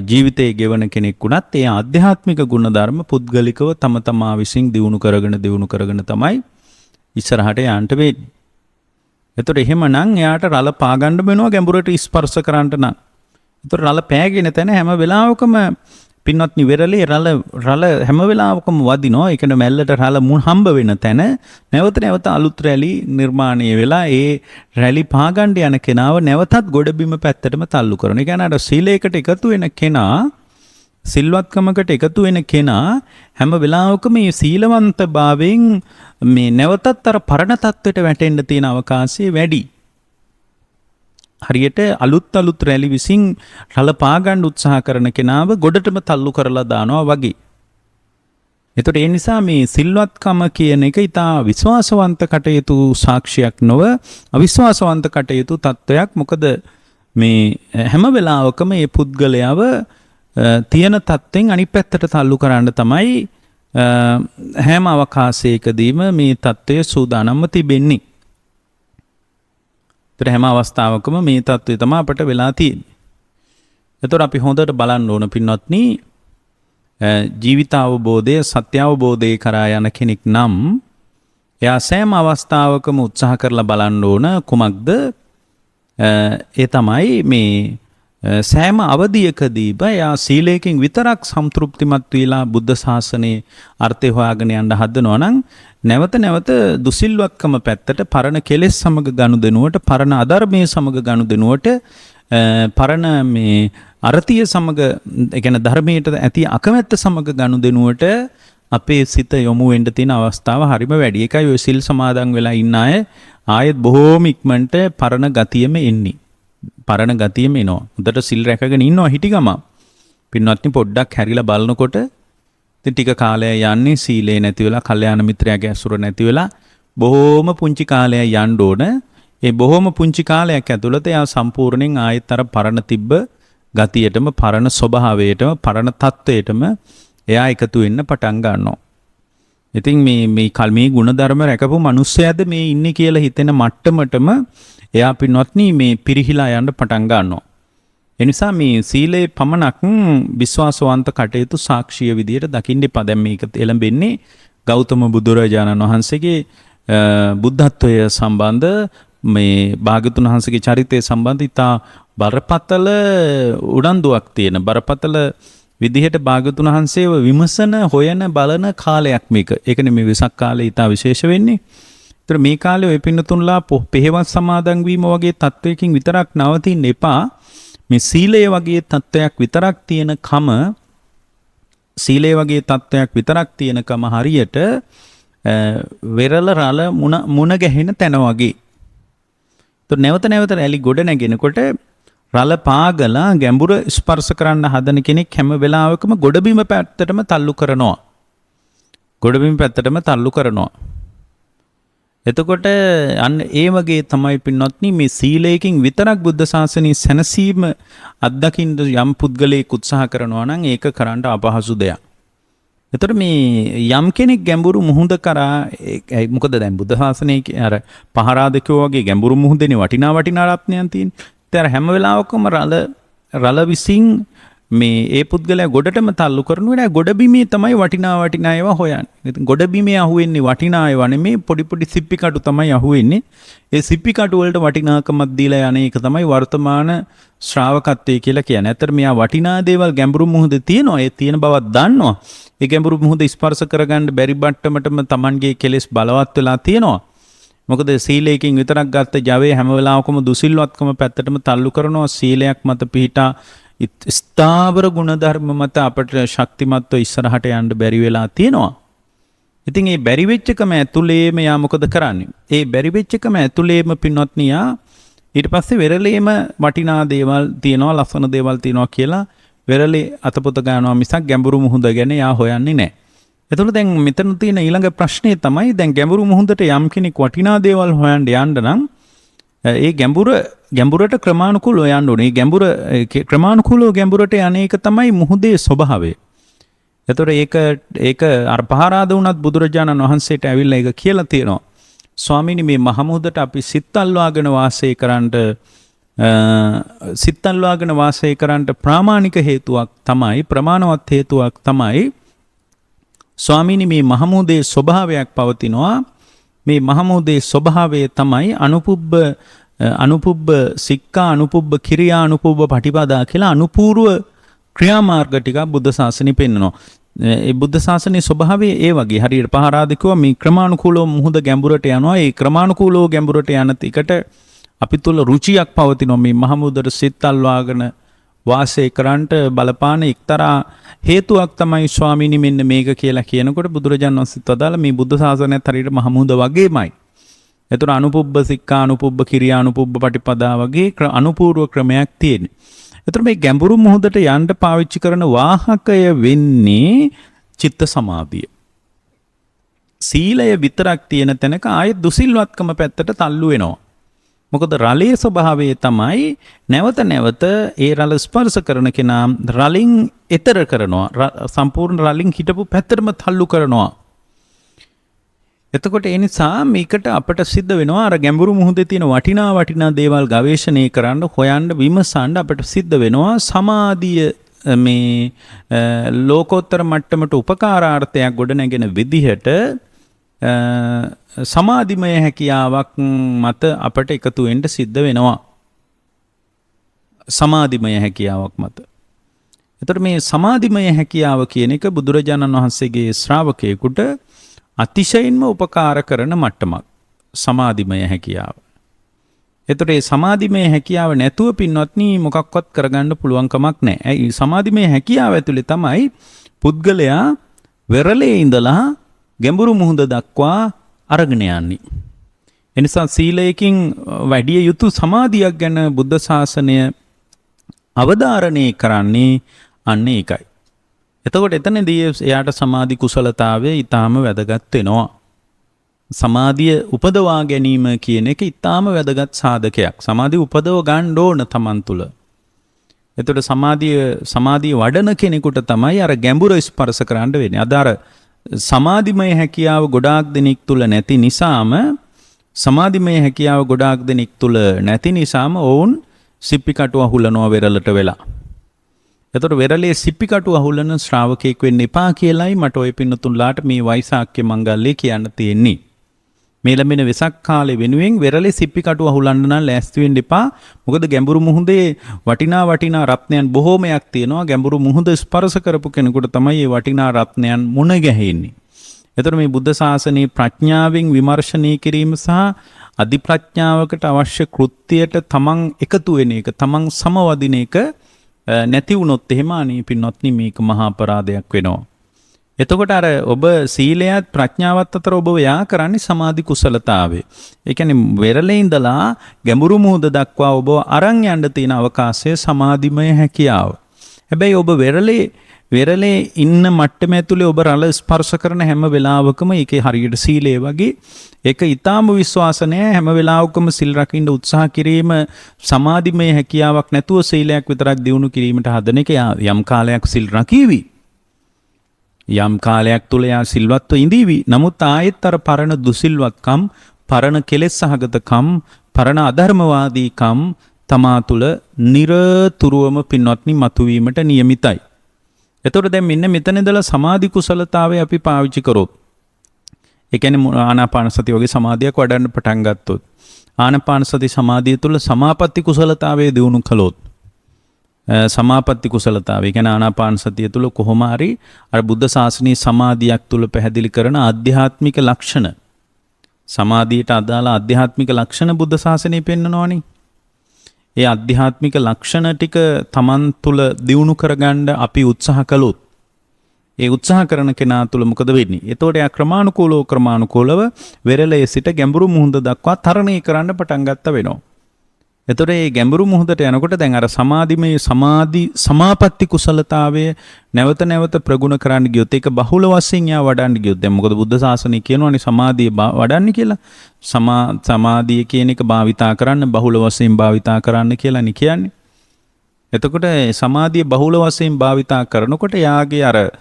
ජීවිතයේ ගෙවන කෙනෙක් වුණත් ඒ ආධ්‍යාත්මික ಗುಣධර්ම පුද්ගලිකව තම තමා විසින් දියුණු කරගෙන තමයි ඉස්සරහට යන්න වෙන්නේ. එතකොට එහෙමනම් එයාට රළ පාගන්න වෙනවා ගැඹුරට ස්පර්ශ කරන්න නම්. එතකොට රළ පෑගෙන තැන හැම වෙලාවකම පින්වත්නි වෙරළේ රළ හැම වෙලාවකම වදිනවා. ඒ කියන්නේ මැල්ලට රළ මුන් හම්බ වෙන තැන නැවත අලුත් රැලි නිර්මාණය වෙලා ඒ රැලි පාගන්න යන කෙනාව නැවතත් ගොඩබිම පැත්තටම තල්ලු කරනවා. ඒ කියන්නේ අර සීලයකට එකතු වෙන කෙනා, සිල්වත්කමකට එකතු වෙන කෙනා හැම වෙලාවකම මේ සීලවන්තභාවයෙන් මේ නැවතත් අර පරණ තත්වෙට වැටෙන්න තියෙන අවකාශය වැඩි. හරියට අලුත් රැලි විසින් රළ පාගන්න උත්සාහ කරන කෙනාව ගොඩටම තල්ලු කරලා දානවා වගේ. එතකොට ඒ නිසා මේ සිල්වත්කම කියන එක ඊටා විශ්වාසවන්ත කටයුතු සාක්ෂියක් නොව අවිශ්වාසවන්ත කටයුතු තත්වයක්. මොකද මේ හැම වෙලාවකම මේ පුද්ගලයාව තියෙන තත්ත්වෙන් අනිත් පැත්තට තල්ලු කරන්න තමයි හැම අවකාශයකදීම මේ තත්ත්වය සූදානම්ව තිබෙන්නේ. හැම අවස්ථාවකම මේ තත්ත්වය තමයි අපට වෙලා තියෙන්නේ. එතකොට අපි හොඳට බලන්න ඕන පින්වත්නි, ජීවිත අවබෝධය, සත්‍ය අවබෝධය කරා යන කෙනෙක් නම් එයා සෑම අවස්ථාවකම උත්සාහ කරලා බලන්න ඕන කුමක්ද? ඒ තමයි මේ සෑම අවධියකදීම එයා සීලයෙන් විතරක් සම්තෘප්තිමත් වෙලා බුද්ධ ශාසනයේ අර්ථය හොයාගෙන යන්න හදනවා නම් නැවත දුසිල්වත්කම පැත්තට, පරණ කෙලෙස් සමග ගනුදෙනුවට, පරණ අධර්මයේ සමග ගනුදෙනුවට, පරණ මේ අරතිය සමග, ඒ කියන්නේ ධර්මයට ඇති අකමැත්ත සමග ගනුදෙනුවට අපේ සිත යොමු වෙන්න තියෙන අවස්ථාව හරිම වැඩි. ඒකයි ඔය සිල් සමාදන් වෙලා ඉන්න අය ආයෙත් බොහෝම ඉක්මනට පරණ ගතියෙම එන්නේ. පරණ ගතියෙම එනවා. හොඳට සිල් රැකගෙන ඉන්නවා හිටි ගම. පින්වත්නි පොඩ්ඩක් හැරිලා බලනකොට ටික කාලයක් යන්නේ සීලේ නැති වෙලා, කල්යාණ මිත්‍රයාගේ ඇසුර නැති වෙලා බොහෝම පුංචි කාලයක් යන්න ඕන. ඒ බොහෝම පුංචි කාලයක් ඇතුළත එයා සම්පූර්ණයෙන් ආයෙත් අර පරණ තිබ්බ ගතියටම, පරණ ස්වභාවයටම, පරණ තත්වයටම එයා එකතු වෙන්න පටන් ගන්නවා. ඉතින් මේ ගුණධර්ම රැකපු මිනිස්සයාද මේ ඉන්නේ කියලා හිතෙන මට්ටමටම එයා පින්වත්නි මේ පිරිහිලා යන්න පටන් ගන්නවා. ඒ නිසා මේ සීලේ පමණක් විශ්වාසවන්ත කටයුතු සාක්ෂිය විදියට දකින්න එපා. දැන් මේක එළඹෙන්නේ ගෞතම බුදුරජාණන් වහන්සේගේ බුද්ධත්වය සම්බන්ධ, මේ භාග්‍යතුන් වහන්සේගේ චරිතය සම්බන්ධ ඉතා බරපතල උනන්දුවක් තියෙන, බරපතල විදිහට භාග්‍යතුන් වහන්සේව විමසන, හොයන, බලන කාලයක් මේක. ඒකනේ මේ වෙසක් කාලේ ඉතා විශේෂ වෙන්නේ. ඒතර මේ කාලේ ඔය පින්නතුන්ලා පෙහෙවස් සමාදන් වීම වගේ තත්වයකින් විතරක් නවතින්න එපා. මේ සීලය වගේ තත්වයක් විතරක් තියෙනකම හරියට වෙරළ රළ මුණ ගැහෙන තැන වගේ. ඒතර නැවත රැලි ගොඩ නැගෙනකොට රළ පාගලා ගැඹුර ස්පර්ශ කරන්න හදන කෙනෙක් හැම වෙලාවකම ගොඩබිම පැත්තටම තල්ලු කරනවා. එතකොට අන්න ඒ වගේ තමයි පින්වත්නි මේ සීලයෙන් විතරක් බුද්ධ ශාසනයේ සැනසීම අත්දකින්න යම් පුද්ගලයෙක් උත්සාහ කරනවා නම් ඒක කරන්න අපහසු දෙයක්. එතකොට මේ යම් කෙනෙක් ගැඹුරු මුහුද කරා මොකද දැන් බුද්ධ ශාසනයේ අර පහරාදකෝ වගේ ගැඹුරු මුහුදේනේ වටිනා රත්නයන් තියෙන්නේ. ඒතර හැම වෙලාවකම රළ විසින් මේ ඒ පුද්ගලයා ගොඩටම තල්ලු කරනවා. ගොඩබිමේ තමයි වටිනා ඒවා හොයන්නේ. ගොඩබිමේ අහුවෙන්නේ වටිනා ඒවා නෙමේ පොඩි සිප්පි කටු තමයි අහුවෙන්නේ. ඒ සිප්පි කටු වලට වටිනාකමක් දීලා යන එක තමයි වර්තමාන ශ්‍රාවකත්වයේ කියලා කියන්නේ. අතර මෙයා වටිනා දේවල් ගැඹුරු මුහුදේ තියෙනවා. ඒ තියෙන බවක් දන්නවා. ඒ ගැඹුරු මුහුද ස්පර්ශ කරගන්න බැරි බට්ටමටම Tamanගේ කෙලෙස් බලවත් වෙලා තියෙනවා. මොකද සීලයෙන් විතරක් ගත්ත ජවයේ හැම වෙලාවකම දුසිල්වත්කම පැත්තටම තල්ලු කරනවා. සීලයක් මත පිහිටා ස්ථාවර ගුණධර්ම මත අපට ශක්තිමත්ව ඉස්සරහට යන්න බැරි වෙලා තියෙනවා. ඉතින් මේ බැරි වෙච්චකම ඇතුළේම යා මොකද කරන්නේ? ඒ බැරි වෙච්චකම ඇතුළේම පින්වත්නි යා ඊට පස්සේ වෙරළේම වටිනා දේවල් තියෙනවා, ලස්සන දේවල් තියෙනවා කියලා වෙරළේ අතපොත ගන්නවා මිසක් ගැඹුරු මුහුද ගැන යා හොයන්නේ නැහැ. එතකොට දැන් මෙතන තියෙන ඊළඟ ප්‍රශ්නේ තමයි දැන් ගැඹුරු මුහුදට යම් කෙනෙක් වටිනා දේවල් හොයන්න යන්න නම් ඒ ගැඹුරට ක්‍රමානුකූලව යන්න ඕනේ. ගැඹුර ක්‍රමානුකූලව ගැඹුරට යන්නේක තමයි මුහුදේ ස්වභාවය. එතකොට ඒක අර පහරාද වුණත් බුදුරජාණන් වහන්සේට ඇවිල්ලා ඒක කියලා තියෙනවා. ස්වාමීනි මේ මහමුහුදට අපි සිත්තල්වාගෙන වාසය කරන්නට ප්‍රාමාණික හේතුවක් තමයි ප්‍රමාණවත් හේතුවක් තමයි ස්වාමීනි මේ මහමුහුදේ ස්වභාවයක් පවතිනවා. මේ මහමුහුදේ ස්වභාවය තමයි අනුපුබ්බ සික්ඛා අනුපුබ්බ කිරියා අනුපුබ්බ පටිපදා කියලා අනුපූර්ව ක්‍රියාමාර්ග ටික බුද්ධ ශාසනය පෙන්නනවා. ඒ බුද්ධ ශාසනයේ ස්වභාවය ඒ වගේ හරියට පහරාදිකව මේ ක්‍රමානුකූලව මුහුද ගැඹුරට යනවා. ඒ ක්‍රමානුකූලව ගැඹුරට යන තිකට අපි තුල රුචියක් පවතිනවා. මේ මහමුහුදට සිත් අල්වාගෙන වාසය කරන්නට බලපාන එක්තරා හේතුවක් තමයි ස්වාමීනි මෙන්න මේක කියලා කියනකොට බුදුරජාණන් වහන්සේ වදාළ මේ බුද්ධ ශාසනයත් හරියට මහමුහුද වගේමයි. ඒතර අනුපුබ්බ සික්ඛා අනුපුබ්බ කිරියා අනුපුබ්බ පටිපදා වගේ අනුපූර්ව ක්‍රමයක් තියෙනවා. ඒතර මේ ගැඹුරු මුහුදට යන්න පාවිච්චි කරන වාහකය වෙන්නේ චිත්ත සමාධිය. සීලය විතරක් තියෙන තැනක ආයෙත් දුසිල්වත්කම පැත්තට තල්ලු වෙනවා. මොකද රළේ ස්වභාවය තමයි නැවත නැවත ඒ රළ ස්පර්ශ කරන කෙනා රලින් එතර කරනවා. සම්පූර්ණ රලින් හිටපු පැත්තටම තල්ලු කරනවා. එතකොට ඒ නිසා මේකට අපට සිද්ධ වෙනවා අර ගැඹුරු මුහුදේ තියෙන වටිනා දේවල් ගවේෂණය කරන්න හොයන්න විමසන්න අපට සිද්ධ වෙනවා සමාධිය මේ ලෝකෝත්තර මට්ටමට උපකාරාර්ථයක් ගොඩනැගෙන විදිහට සමාධිමය හැකියාවක් මත අපට එකතු වෙන්න සිද්ධ වෙනවා. සමාධිමය හැකියාවක් මත. එතකොට මේ සමාධිමය හැකියාව කියන එක බුදුරජාණන් වහන්සේගේ ශ්‍රාවකයෙකුට අතිශයින්ම උපකාර කරන මට්ටමක් සමාධිමය හැකියාව. එතකොට මේ සමාධිමය හැකියාව නැතුව පින්වත්නි මොකක්වත් කරගන්න පුළුවන් කමක් නැහැ. ඒ සමාධිමය හැකියාව ඇතුලේ තමයි පුද්ගලයා වෙරළේ ඉඳලා ගැඹුරු මුහුද දක්වා අරගෙන යන්නේ. එනිසා සීලයෙන් වැඩි යුතු සමාධියක් ගැන බුද්ධ ශාසනය අවධාරණය කරන්නේ අන්න ඒකයි. එතකොට එතනදී එයාට සමාධි කුසලතාවය ඊටාම වැදගත් වෙනවා. සමාධිය උපදවා ගැනීම කියන එක ඊටාම වැදගත් සාධකයක්. සමාධිය උපදව ගන්න ඕන Taman තුල. එතකොට සමාධිය වඩන කෙනෙකුට තමයි අර ගැඹුර ස්පර්ශ කරන්න වෙන්නේ. අද අර සමාධිමය හැකියාව ගොඩාක් දෙනෙක් තුල නැති නිසාම ඔවුන් සිප්පි කටුව අහුලනවා වෙරළට වෙලා. එතකොට වෙරළේ සිප්පි කටුව අහුලන ශ්‍රාවකෙක් වෙන්න එපා කියලායි මට ওই පින්නතුන්ලාට මේ වෛසාඛ්‍ය මංගල්‍යය කියන්න තියෙන්නේ. මේ ලැබෙන වෙසක් කාලේ වෙනුවෙන් වෙරළේ සිප්පි කටුව අහුලන්න නම් ලෑස්ති වෙන්න එපා. මොකද ගැඹුරු මුහුදේ වටිනා රත්නයන් බොහෝමයක් තියෙනවා. ගැඹුරු මුහුද ස්පර්ශ කරපු කෙනෙකුට තමයි මේ වටිනා රත්නයන් මුණ ගැහෙන්නේ. එතකොට මේ බුද්ධ ශාසනයේ ප්‍රඥාවෙන් විමර්ශනය කිරීම සහ අධි ප්‍රඥාවකට අවශ්‍ය කෘත්‍යයට තමන් එකතු වෙන එක, තමන් සමවදින එක නැති වුණොත් එහෙම අනේ පින්වත්නි මේක මහා අපරාධයක් වෙනවා. එතකොට අර ඔබ සීලයත් ප්‍රඥාවත් අතර ඔබ යා කරන්නේ සමාධි කුසලතාවේ. ඒ කියන්නේ වෙරළේ ඉඳලා ගැඹුරු මුහුද දක්වා ඔබ අරන් යන්න තියෙන අවකාශය සමාධිමය හැකියාව. හැබැයි ඔබ වෙරළේ වෙරළේ ඉන්න මට්ටම ඇතුලේ ඔබ රළ ස්පර්ශ කරන හැම වෙලාවකම ඒකේ හරියට සීලය වගේ ඒක ඊටාම විශ්වාසනය හැම වෙලාවකම සිල් රකින්න උත්සාහ කිරීම සමාධිමය හැකියාවක් නැතුව සීලයක් විතරක් දියුණු කිරීමට හදන එක යම් කාලයක් සිල් රකීවි. යම් කාලයක් තුල යා සිල්වත්ව ඉඳීවි. නමුත් ආයෙත් අර පරණ දුසිල්වත්කම්, පරණ කෙලෙස් සහගතකම්, පරණ අධර්මවාදීකම් තමා තුල නිරතුරුවම පින්වත්නි මතුවීමට නියමිතයි. එතකොට දැන් මෙන්න මෙතන ඉඳලා සමාධි කුසලතාවය අපි පාවිච්චි කරොත් ඒ කියන්නේ ආනාපාන සතිය වගේ සමාධියක් වඩන්න පටන් ගත්තොත් ආනාපාන සති සමාධිය තුළ සමාපatti කුසලතාවයේ දියුණු කළොත් සමාපatti කුසලතාවය කියන්නේ ආනාපාන සතිය තුළ කොහොම හරි අර බුද්ධ ශාසනීය සමාධියක් තුළ පැහැදිලි කරන ආධ්‍යාත්මික ලක්ෂණ සමාධියට අදාළ ආධ්‍යාත්මික ලක්ෂණ බුද්ධ ශාසනයේ පෙන්නනවනේ. ඒ ආධ්‍යාත්මික ලක්ෂණ ටික Taman තුල දියුණු කරගන්න අපි උත්සාහ කළොත් ඒ උත්සාහ කරන කෙනා තුල මොකද වෙන්නේ? එතකොට යා ක්‍රමානුකූලව වෙරළේ සිට ගැඹුරු මුහුද දක්වා තරණය කරන්න පටන් ගත්ත වෙනවා. එතකොට මේ ගැඹුරු මුහුදට යනකොට දැන් අර සමාපatti කුසලතාවය නැවත නැවත ප්‍රගුණ කරන්න ගියොත් ඒක බහුල වශයෙන් යා වඩන්න ගියොත් දැන් මොකද බුද්ධ ශාසනය කියනවානේ සමාධිය වඩන්න කියලා. සමාධිය කියන එක භාවිතා කරන්න බහුල වශයෙන් භාවිතා කරන්න කියලා නේ කියන්නේ. එතකොට සමාධිය බහුල වශයෙන් භාවිතා කරනකොට යාගේ අර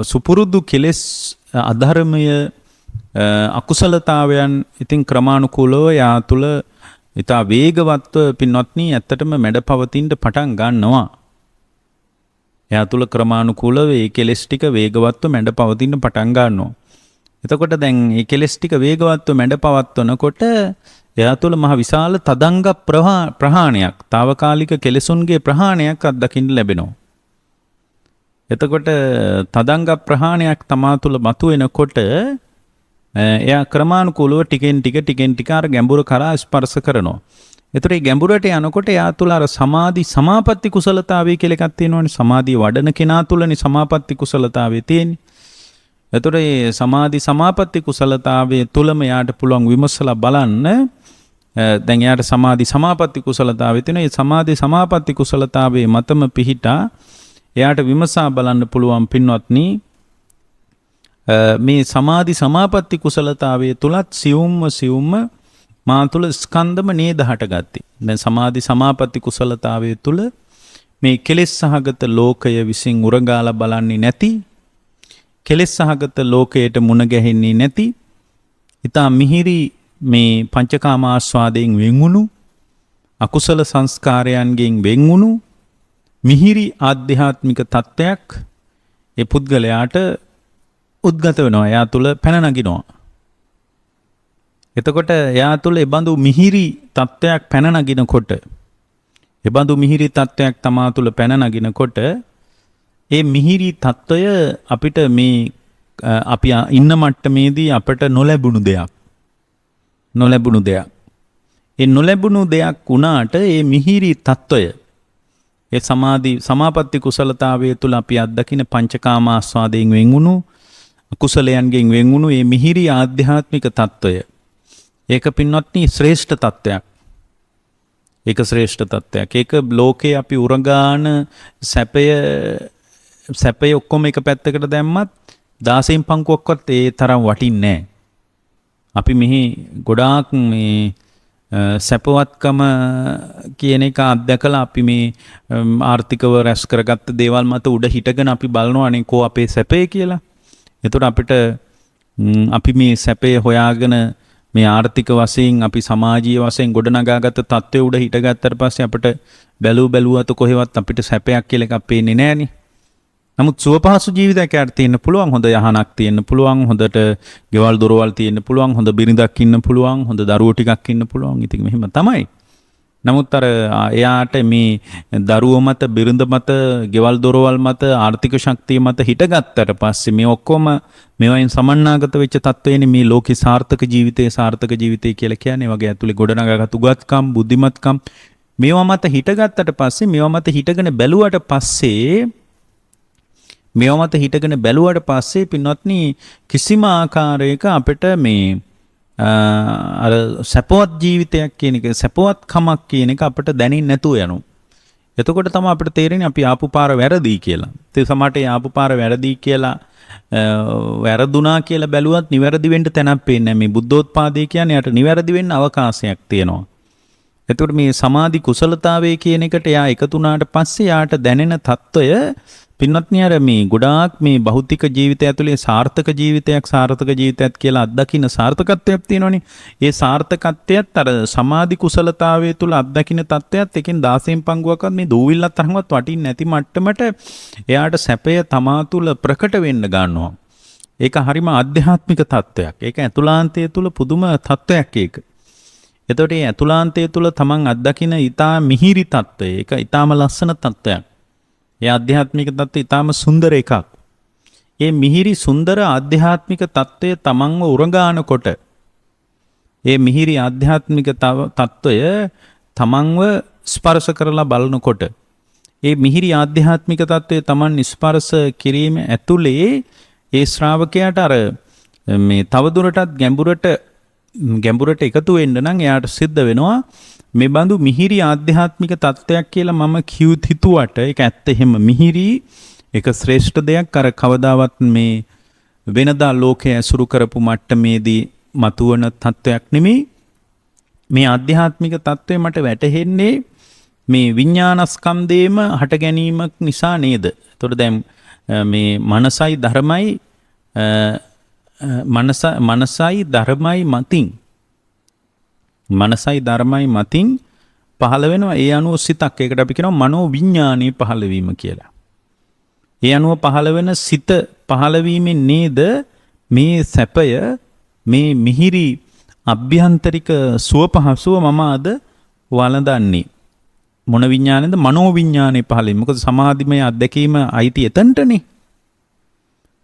සුපුරුදු කෙලෙස් අධර්මය අකුසලතාවයන් ඉතින් ක්‍රමානුකූලව යා තුල ඉතා වේගවත්ව පින්වත්නි ඇත්තටම මැඩපවතින්න පටන් ගන්නවා. එයා තුල ක්‍රමානුකූලව ඒ කෙලෙස් ටික වේගවත්ව මැඩපවතින්න පටන් ගන්නවා. එතකොට දැන් මේ කෙලෙස් ටික වේගවත්ව මැඩපවත්වනකොට එයා තුළ මහ විශාල තදංග ප්‍රහාණයක්, తాවකාලික කෙලෙසුන්ගේ ප්‍රහාණයක් අත්දකින්න ලැබෙනවා. එතකොට තදංග ප්‍රහාණයක් තමා තුළ මතුවෙනකොට එයා ක්‍රමානුකූලව ටිකෙන් ටික අර ගැඹුර කරා ස්පර්ශ කරනවා. එතකොට මේ ගැඹුරට යනකොට එයා තුළ අර සමාපatti කුසලතාවය කියලා එකක් තියෙනවනේ. සමාධිය වඩන කෙනා තුළනේ සමාපatti කුසලතාවය තියෙන්නේ. එතකොට මේ සමාපatti කුසලතාවයේ තුලම යාට පුළුවන් විමසලා බලන්න දැන් යාට සමාපatti කුසලතාවය තියෙනවා. මේ සමාපatti කුසලතාවයේ මතම පිහිටා එයාට විමසා බලන්න පුළුවන් පින්වත්නි මේ සමාපatti කුසලතාවයේ තුලත් සියුම්ම මා තුල ස්කන්ධම නේද හටගත්තේ. දැන් සමාපatti කුසලතාවයේ තුල මේ කෙලෙස් සහගත ලෝකය විසින් උරගාලා බලන්නේ නැති, කෙලෙස් සහගත ලෝකයට මුණ ගැහෙන්නේ නැති, ඊටා මිහිරි මේ පංචකාම ආස්වාදයෙන් වෙන්වුණු, අකුසල සංස්කාරයන්ගෙන් වෙන්වුණු මිහිරි ආධ්‍යාත්මික තත්ත්වයක් ඒ පුද්ගලයාට උද්ගත වෙනවා. එයා තුල පැන නගිනවා. එතකොට එයා තුල එබඳු මිහිරි තත්ත්වයක් පැන නගිනකොට, එබඳු මිහිරි තත්ත්වයක් තමා තුල පැන නගිනකොට ඒ මිහිරි තත්ත්වය අපිට මේ අපි ඉන්න මට්ටමේදී අපට නොලැබුණු දෙයක්. ඒ නොලැබුණු දෙයක් වුණාට ඒ මිහිරි තත්ත්වය ඒ සමාපatti කුසලතාවයේ තුල අපි අත්දකින පංචකාම ආස්වාදයෙන් වෙන්වුණු, කුසලයන්ගෙන් වෙන්වුණු මේ මිහිරි ආධ්‍යාත්මික තත්ත්වය ඒක පින්වත්නි ශ්‍රේෂ්ඨ තත්ත්වයක්. ඒක ලෝකේ අපි උරගාන සැපය ඔක්කොම එක පැත්තකට දැම්මත් 16 පංකුවක්වත් ඒ තරම් වටින්නේ නැහැ. අපි මෙහි ගොඩාක් මේ සැපවත්කම කියන එක අත්දැකලා අපි මේ ආර්ථිකව රැස් කරගත්ත දේවල් මත උඩ හිටගෙන අපි බලනවා අනේ කෝ අපේ සැපේ කියලා. එතකොට අපිට අපි මේ සැපේ හොයාගෙන මේ ආර්ථික වශයෙන් අපි සමාජීය වශයෙන් ගොඩනගාගත්ත තත්ත්වයේ උඩ හිටගත්තට පස්සේ අපිට බැලුවත කොහෙවත් අපිට සැපයක් කියලා එකක් පේන්නේ නැහනේ. නමුත් සුවපහසු ජීවිතයක් යාට තියෙන්න පුළුවන්, හොඳ යහනක් තියෙන්න පුළුවන්, හොඳට ගෙවල් දොරවල් තියෙන්න පුළුවන්, හොඳ බිරිඳක් ඉන්න පුළුවන්, හොඳ දරුවෝ ටිකක් ඉන්න පුළුවන්. ඉතින් මෙහෙම තමයි. නමුත් අර එයාට මේ දරුවෝ මත, බිරිඳ මත, ගෙවල් දොරවල් මත, ආර්ථික ශක්තිය මත හිටගත්තට පස්සේ මේ ඔක්කොම මේවායින් සමන්නාගත වෙච්ච තත්ත්වයනේ මේ ලෝකේ සාර්ථක ජීවිතය කියලා කියන්නේ. වගේ ඇතුලේ ගොඩනගාගත් උගත්කම්, බුද්ධිමත්කම් මේවා මත හිටගත්තට පස්සේ, මේවා මත හිටගෙන බැලුවට පස්සේ පින්වත්නි කිසිම ආකාරයක අපිට මේ අර සැපවත් ජීවිතයක් කියන එක, සැපවත් කමක් කියන එක අපිට දැනෙන්නේ නැතුව යනවා. එතකොට තමයි අපිට තේරෙන්නේ අපි ආපු පාර වැරදි කියලා. ඒ සමහරට ආපු පාර වැරදි කියලා වැරදුනා කියලා බැලුවත් නිවැරදි වෙන්න තැනක් පේන්නේ නැහැ. මේ බුද්ධෝත්පාදේ කියන්නේ යට නිවැරදි වෙන්න අවකාශයක් තියෙනවා. එතකොට මේ සමාධි කුසලතාවයේ කියන එකට එයා එකතු වුණාට පස්සේ යාට දැනෙන తত্ত্বය පින්වත්නි අර මේ ගොඩාක් මේ භෞතික ජීවිතය ඇතුලේ සාර්ථක ජීවිතයක් කියලා අත්දකින්න සාර්ථකත්වයක් තියෙනවනේ. ඒ සාර්ථකත්වයත් අර සමාධි කුසලතාවයේ තුල අත්දකින්න තත්ත්වයක් එකෙන් 16න් පංගුවක්වත් මේ දූවිල්ලත් තරම්වත් වටින්නේ නැති මට්ටමට එයාට සැපය තමා තුල ප්‍රකට වෙන්න ගන්නවා. ඒක හරිම ආධ්‍යාත්මික තත්ත්වයක්. ඒක ඇතුළාන්තය තුල පුදුම තත්ත්වයක් ඒක. එතකොට මේ ඇතුළාන්තය තුල තමන් අත්දකින්න ඊටා මිහිරි තත්ත්වය. ඒක ඊටාම ලස්සන තත්ත්වයක්. ඒ ආධ්‍යාත්මික තත්ත්වය ඊටාම සුන්දර එකක්. ඒ මිහිරි සුන්දර ආධ්‍යාත්මික තත්ත්වය තමන්ව උරගානකොට ඒ මිහිරි ආධ්‍යාත්මික තත්ත්වය තමන්ව ස්පර්ශ කරලා බලනකොට ඒ මිහිරි ආධ්‍යාත්මික තත්ත්වය තමන් ස්පර්ශ කිරීම ඇතුලේ ඒ ශ්‍රාවකයාට අර මේ තවදුරටත් ගැඹුරට එකතු වෙන්න නම් එයාට සිද්ධ වෙනවා මේ බඳු මිහිරි ආධ්‍යාත්මික තත්ත්වයක් කියලා මම හිතුවට ඒක ඇත්ත එහෙම මිහිරි ඒක ශ්‍රේෂ්ඨ දෙයක් අර කවදාවත් මේ වෙනදා ලෝකයේ ඇසුරු කරපු මට්ටමේදී මතුවන තත්ත්වයක් නෙමෙයි මේ ආධ්‍යාත්මික තත්ත්වය මට වැටහෙන්නේ මේ විඥානස්කන්ධේම හට ගැනීමක් නිසා නේද? එතකොට දැන් මේ මනසයි ධර්මයි මනසයි ධර්මයි මතින් පහළ වෙනවා. ඒ අනුව සිතක්. ඒකට අපි කියනවා මනෝ විඥානයේ පහළ වීම කියලා. ඒ අනුව පහළ වෙන සිත පහළ වීමෙන් නේද මේ සැපය මේ මිහිරි අභ්‍යන්තරික සුව පහසුව මම අද වළඳන්නේ. මොන විඥානේද? මනෝ විඥානයේ පහළ වීම. මොකද සමාධිමය අත්දැකීම අයිති එතනටනේ.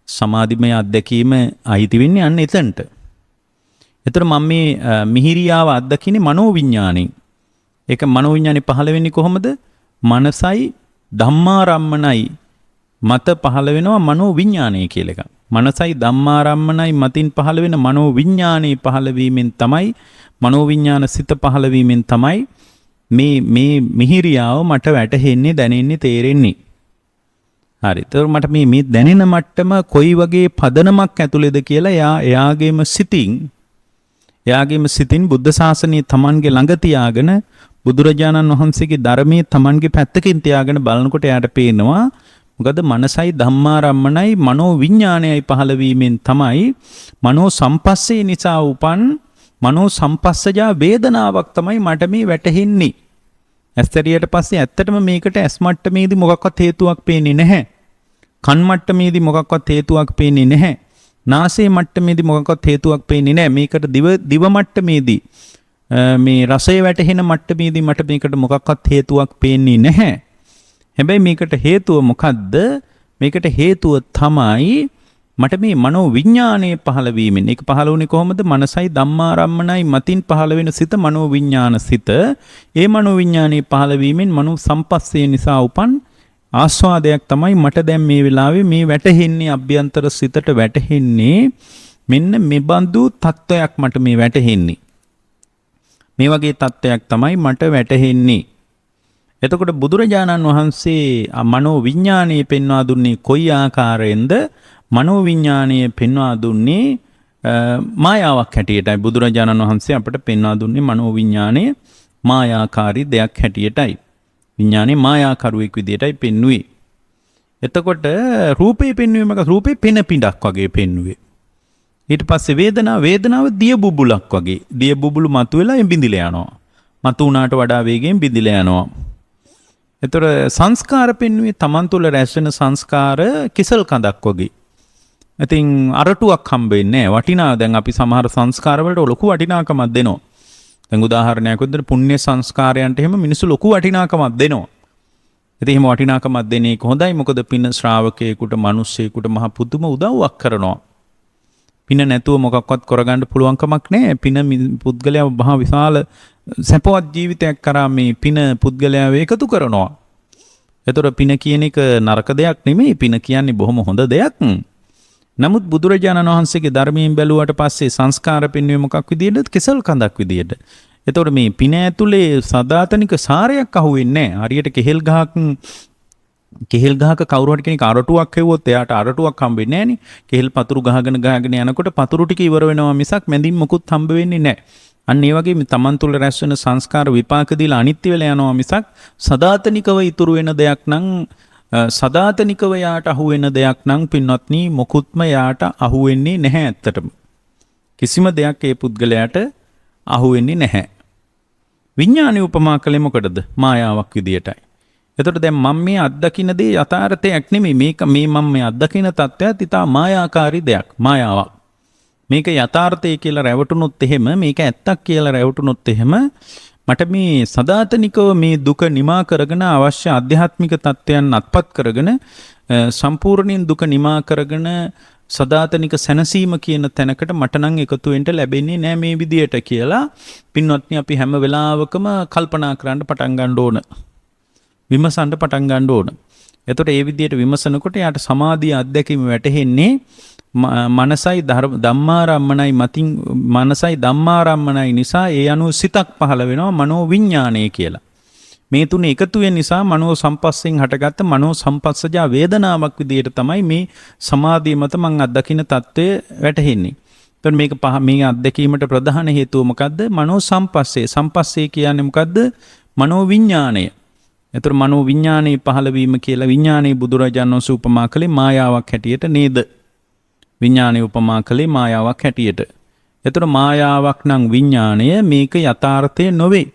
සමාධිමය අත්දැකීම අයිති වෙන්නේ අන්න එතනට. එතකොට මම මේ මිහිරියාව අත්දකින්නේ මනෝවිඤ්ඤාණයෙන්. ඒක මනෝවිඤ්ඤාණය පහළ වෙන්නේ කොහොමද? මනසයි ධම්මාරම්මනයි මත පහළ වෙනවා මනෝවිඤ්ඤාණය කියලා එකක්. මනසයි ධම්මාරම්මනයි මතින් පහළ වෙන මනෝවිඤ්ඤාණය පහළ වීමෙන් තමයි මනෝවිඤ්ඤාණ සිත පහළ වීමෙන් තමයි මේ මිහිරියාව මට වැටහෙන්නේ, දැනෙන්නේ, තේරෙන්නේ. හරි. ඒතර මට මේ දැනෙන මට්ටම කොයි වගේ පදනමක් ඇතුළේද කියලා එයාගේම සිතින් බුද්ධ ශාසනය තමන්ගේ ළඟ තියාගෙන බුදුරජාණන් වහන්සේගේ ධර්මයේ තමන්ගේ පැත්තකින් තියාගෙන බලනකොට එයාට පේනවා මොකද මනසයි ධම්මාරම්මනයි මනෝ විඥානයයි පහළ වීමෙන් තමයි මනෝ සම්පස්සේ නිසා උපන් මනෝ සම්පස්සජා වේදනාවක් තමයි මට මේ වැටහෙන්නේ. ඇස්තරියට පස්සේ ඇත්තටම මේකට ඇස් මට්ටමේදී මොකක්වත් හේතුවක් පේන්නේ නැහැ. කන් මට්ටමේදී මොකක්වත් හේතුවක් පේන්නේ නැහැ. නාසයේ මට්ටමේදී මොකක්වත් හේතුවක් පේන්නේ නැහැ. මේකට දිව මට්ටමේදී මේ රසය වැටහෙන මට්ටමේදී මට මේකට මොකක්වත් හේතුවක් පේන්නේ නැහැ. හැබැයි මේකට හේතුව මොකද්ද? මේකට හේතුව තමයි මට මේ මනෝ විඥානයේ පහළ වීමෙන්. ඒක පහළ වුණේ කොහොමද? මනසයි ධම්මාරම්මනයි මතින් පහළ වෙන සිත මනෝ විඥාන සිත. ඒ මනෝ විඥානයේ පහළ වීමෙන් මනෝ සම්පස්සේ නිසා උපන් ආස්වාදයක් තමයි මට දැන් මේ වෙලාවේ මේ වැටහෙන්නේ, අභ්‍යන්තර සිතට වැටහෙන්නේ. මෙන්න මේ බඳු තත්වයක් මට මේ වැටහෙන්නේ. මේ වගේ තත්වයක් තමයි මට වැටහෙන්නේ. එතකොට බුදුරජාණන් වහන්සේ මනෝ විඥානයේ පෙන්වා දුන්නේ කොයි ආකාරයෙන්ද? මනෝ විඥානයේ පෙන්වා දුන්නේ මායාවක් හැටියටයි. බුදුරජාණන් වහන්සේ අපට පෙන්වා දුන්නේ මනෝ විඥානය මායාකාරී දෙයක් හැටියටයි. විඥානේ මායාකරුවෙක් විදියටයි පෙන්වුවේ. එතකොට රූපේ පෙන්වීමක රූපේ පෙන පිඬක් වගේ පෙන්වුවේ. ඊට පස්සේ වේදනාව දිය බුබුලක් වගේ. දිය බුබුලු මතුවෙලා බිඳිලා යනවා. මතු උනාට වඩා වේගයෙන් බිඳිලා යනවා. එතකොට සංස්කාර පෙන්වුවේ තමන් තුළ රැස් වෙන සංස්කාර කිසල් කඳක් වගේ. ඉතින් අරටුවක් හම්බ වෙන්නේ නැහැ. වටිනා දැන් අපි සමහර සංස්කාර වලට ලොකු වටිනාකමක් දෙනවා. දැන් උදාහරණයක් විදිහට පුණ්‍ය සංස්කාරයන්ට එහෙම මිනිස්සු ලොකු වටිනාකමක් දෙනවා. ඉතින් එහෙම වටිනාකමක් දෙන එක හොඳයි. මොකද පින ශ්‍රාවකයෙකුට, මිනිස්සෙකුට මහ පුදුම උදව්වක් කරනවා. පින නැතුව මොකක්වත් කරගන්න පුළුවන් කමක් නැහැ. පින පුද්ගලයා මහ විශාල සැපවත් ජීවිතයක් කරා මේ පින පුද්ගලයාව එකතු කරනවා. ඒතර පින කියන එක නරක දෙයක් නෙමෙයි. පින කියන්නේ බොහොම හොඳ දෙයක්. නමුත් බුදුරජාණන් වහන්සේගේ ධර්මයෙන් බැලුවට පස්සේ සංස්කාර පෙන්වුවේ මොකක් විදියටද? කෙසල් කඳක් විදියට. එතකොට මේ පින ඇතුලේ සදාතනික සාරයක් අහුවෙන්නේ නැහැ. හරියට කෙහෙල් ගහක කවුරු හරි කෙනෙක් අරටුවක් හෙව්වොත් එයාට අරටුවක් හම්බෙන්නේ නැහනේ. කෙහෙල් පතුරු ගහගෙන යනකොට පතුරු ටික ඉවර වෙනවා මිසක් මැදින් මොකුත් හම්බ වෙන්නේ නැහැ. අන්න ඒ වගේ තමන් තුළ රැස් වෙන සංස්කාර විපාක දීලා අනිත්‍ය වෙලා යනවා මිසක් සදාතනිකව ඉතුරු වෙන දෙයක් නම් සදාතනිකව යාට අහු වෙන දෙයක් නම් පින්වත්නි මොකුත්ම යාට අහු වෙන්නේ නැහැ ඇත්තටම. කිසිම දෙයක් ඒ පුද්ගලයාට අහු වෙන්නේ නැහැ. විඥානය උපමා කළේ මොකටද? මායාවක් විදියටයි. එතකොට දැන් මම මේ අත්දකින්න දේ යථාර්ථයක් නෙමෙයි. මේක මම මේ අත්දකින්න තත්ත්වයක් ඉතා මායාකාරී දෙයක්. මායාවක්. මේක යථාර්ථය කියලා රැවටුනොත් එහෙම මේක ඇත්තක් කියලා රැවටුනොත් එහෙම මට මේ සදාතනිකව මේ දුක නිමා කරගෙන අවශ්‍ය ආධ්‍යාත්මික තත්ත්වයන් අත්පත් කරගෙන සම්පූර්ණයෙන් දුක නිමා කරගෙන සදාතනික සැනසීම කියන තැනකට මට නම් එකතු වෙන්න ලැබෙන්නේ නැහැ මේ විදියට කියලා පින්වත්නි අපි හැම වෙලාවකම කල්පනා කරන්න පටන් ගන්න ඕන. විමසන්න පටන් ගන්න ඕන. එතකොට ඒ විදියට විමසනකොට යාට සමාධිය අධ්‍යක්ීම වැටහෙන්නේ මනසයි ධම්මාරම්මනයි මතින් මනසයි ධම්මාරම්මනයි නිසා ඒ අනුව සිතක් පහළ වෙනවා මනෝ විඥානය කියලා. මේ තුන එකතු වෙන නිසා මනෝ සම්පස්සෙන් හටගත්ත මනෝ සම්පස්සජා වේදනාවක් විදියට තමයි මේ සමාධිය මත මං අත්දකින්න தত্ত্বය වැටහෙන්නේ. එතකොට මේක මේ අත්දැකීමට ප්‍රධාන හේතුව මොකද්ද? මනෝ සම්පස්සේ. සම්පස්සේ කියන්නේ මොකද්ද? මනෝ විඥානය. එතකොට මනෝ විඥානයේ පහළ වීම කියලා විඥානයේ බුදුරජාණන් වහන්සේ උපමා කළේ මායාවක් හැටියට නේද? විඥානයේ උපමා කළේ මායාවක් හැටියට. එතකොට මායාවක් නම් විඥාණය මේක යථාර්ථය නොවේ.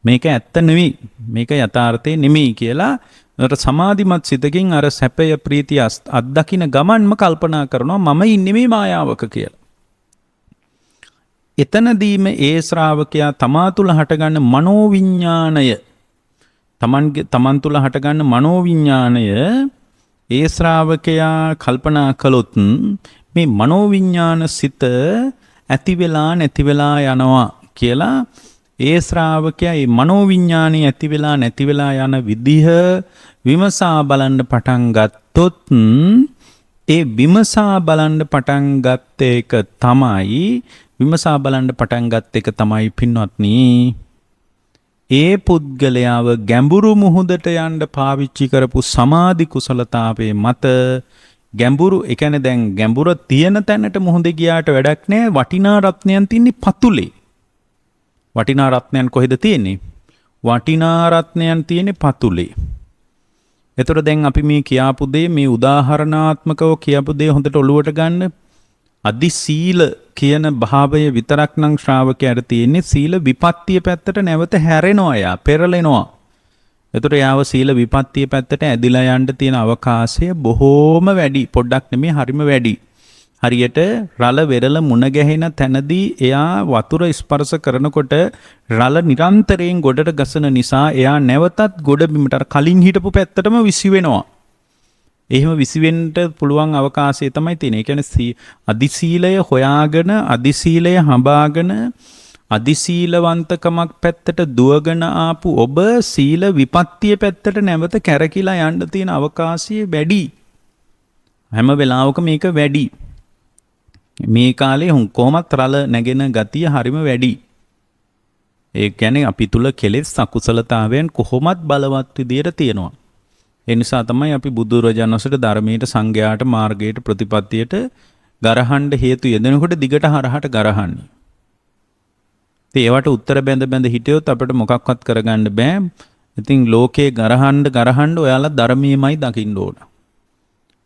මේක ඇත්ත නෙවෙයි. මේක යථාර්ථය නෙමෙයි කියලා අර සමාධිමත් සිතකින් අර සැපය ප්‍රීතිය අත්දකින්න ගමන්ම කල්පනා කරනවා මම ඉන්නේ මේ මායාවක කියලා. එතනදීම ඒ ශ්‍රාවකයා තමා තුළ හටගන්න මනෝවිඥාණය තමන් තුළ හටගන්න මනෝවිඥාණය ඒ ශ්‍රාවකයා කල්පනා කළොත් මේ මනෝවිඥාන සිත ඇති වෙලා නැති වෙලා යනවා කියලා ඒ ශ්‍රාවකයා මේ මනෝවිඥානේ ඇති වෙලා නැති වෙලා යන විදිහ විමසා බලන්න පටන් ගත්තොත් ඒ විමසා බලන්න පටන් ගත්ත එක තමයි විමසා බලන්න පටන් ගත්ත එක තමයි පින්වත්නි ඒ පුද්ගලයාව ගැඹුරු මුහුදට යන්න පාවිච්චි කරපු සමාධි කුසලතාවයේ මත ගැඹුරු ඒ කියන්නේ දැන් ගැඹුර තියෙන තැනට මුහුදේ ගියාට වැඩක් නැහැ වටිනා රත්නයන් තින්නේ පතුලේ. වටිනා රත්නයන් කොහෙද තියෙන්නේ? වටිනා රත්නයන් තියෙන්නේ පතුලේ. එතකොට දැන් අපි මේ කියාපු දේ මේ උදාහරණාත්මකව කියපු දේ හොඳට ඔලුවට ගන්න. අදි සීල කියන භාවය විතරක් නම් ශ්‍රාවකයාට තියෙන්නේ සීල විපත්තිය පැත්තට නැවත හැරෙනවා යා පෙරලෙනවා. එතකොට යාව සීල විපත්තිය පැත්තට ඇදිලා යන්න තියෙන අවකාශය බොහෝම වැඩි. පොඩ්ඩක් නෙමෙයි හරිම වැඩි. හරියට රළ වෙරළ මුණ ගැහෙන තැනදී එයා වතුර ස්පර්ශ කරනකොට රළ නිරන්තරයෙන් ගොඩට ගසන නිසා එයා නැවතත් ගොඩ බිමට කලින් හිටපු පැත්තටම විසි වෙනවා. එහෙම විසිවෙන්න පුළුවන් අවකාශය තමයි තියෙන්නේ. ඒ කියන්නේ අදිසීලය හොයාගෙන අදිසීලය හඹාගෙන අදිසීලවන්තකමක් පැත්තට දුවගෙන ආපු ඔබ සීල විපත්තිය පැත්තට නැවත කැරකිලා යන්න තියෙන අවකාශය වැඩි. හැම වෙලාවකම මේක වැඩි. මේ කාලේ කොහොමත් රළ නැගෙන ගතිය හරිම වැඩි. ඒ කියන්නේ අපි තුල කෙලෙස් අකුසලතාවයන් කොහොමත් බලවත් විදියට තියෙනවා. ඒ නිසා තමයි අපි බුදුරජාණන් වහන්සේට ධර්මයට සංඝයාට මාර්ගයට ප්‍රතිපත්තියට ගරහන්න හේතු යෙදෙනකොට දිගට හරහට ගරහන්නේ. ඒවට උත්තර බැඳ හිටියොත් අපිට මොකක්වත් කරගන්න බෑ. ඉතින් ලෝකේ ගරහන්න ඔයාලා ධර්මයේමයි දකින්න ඕන.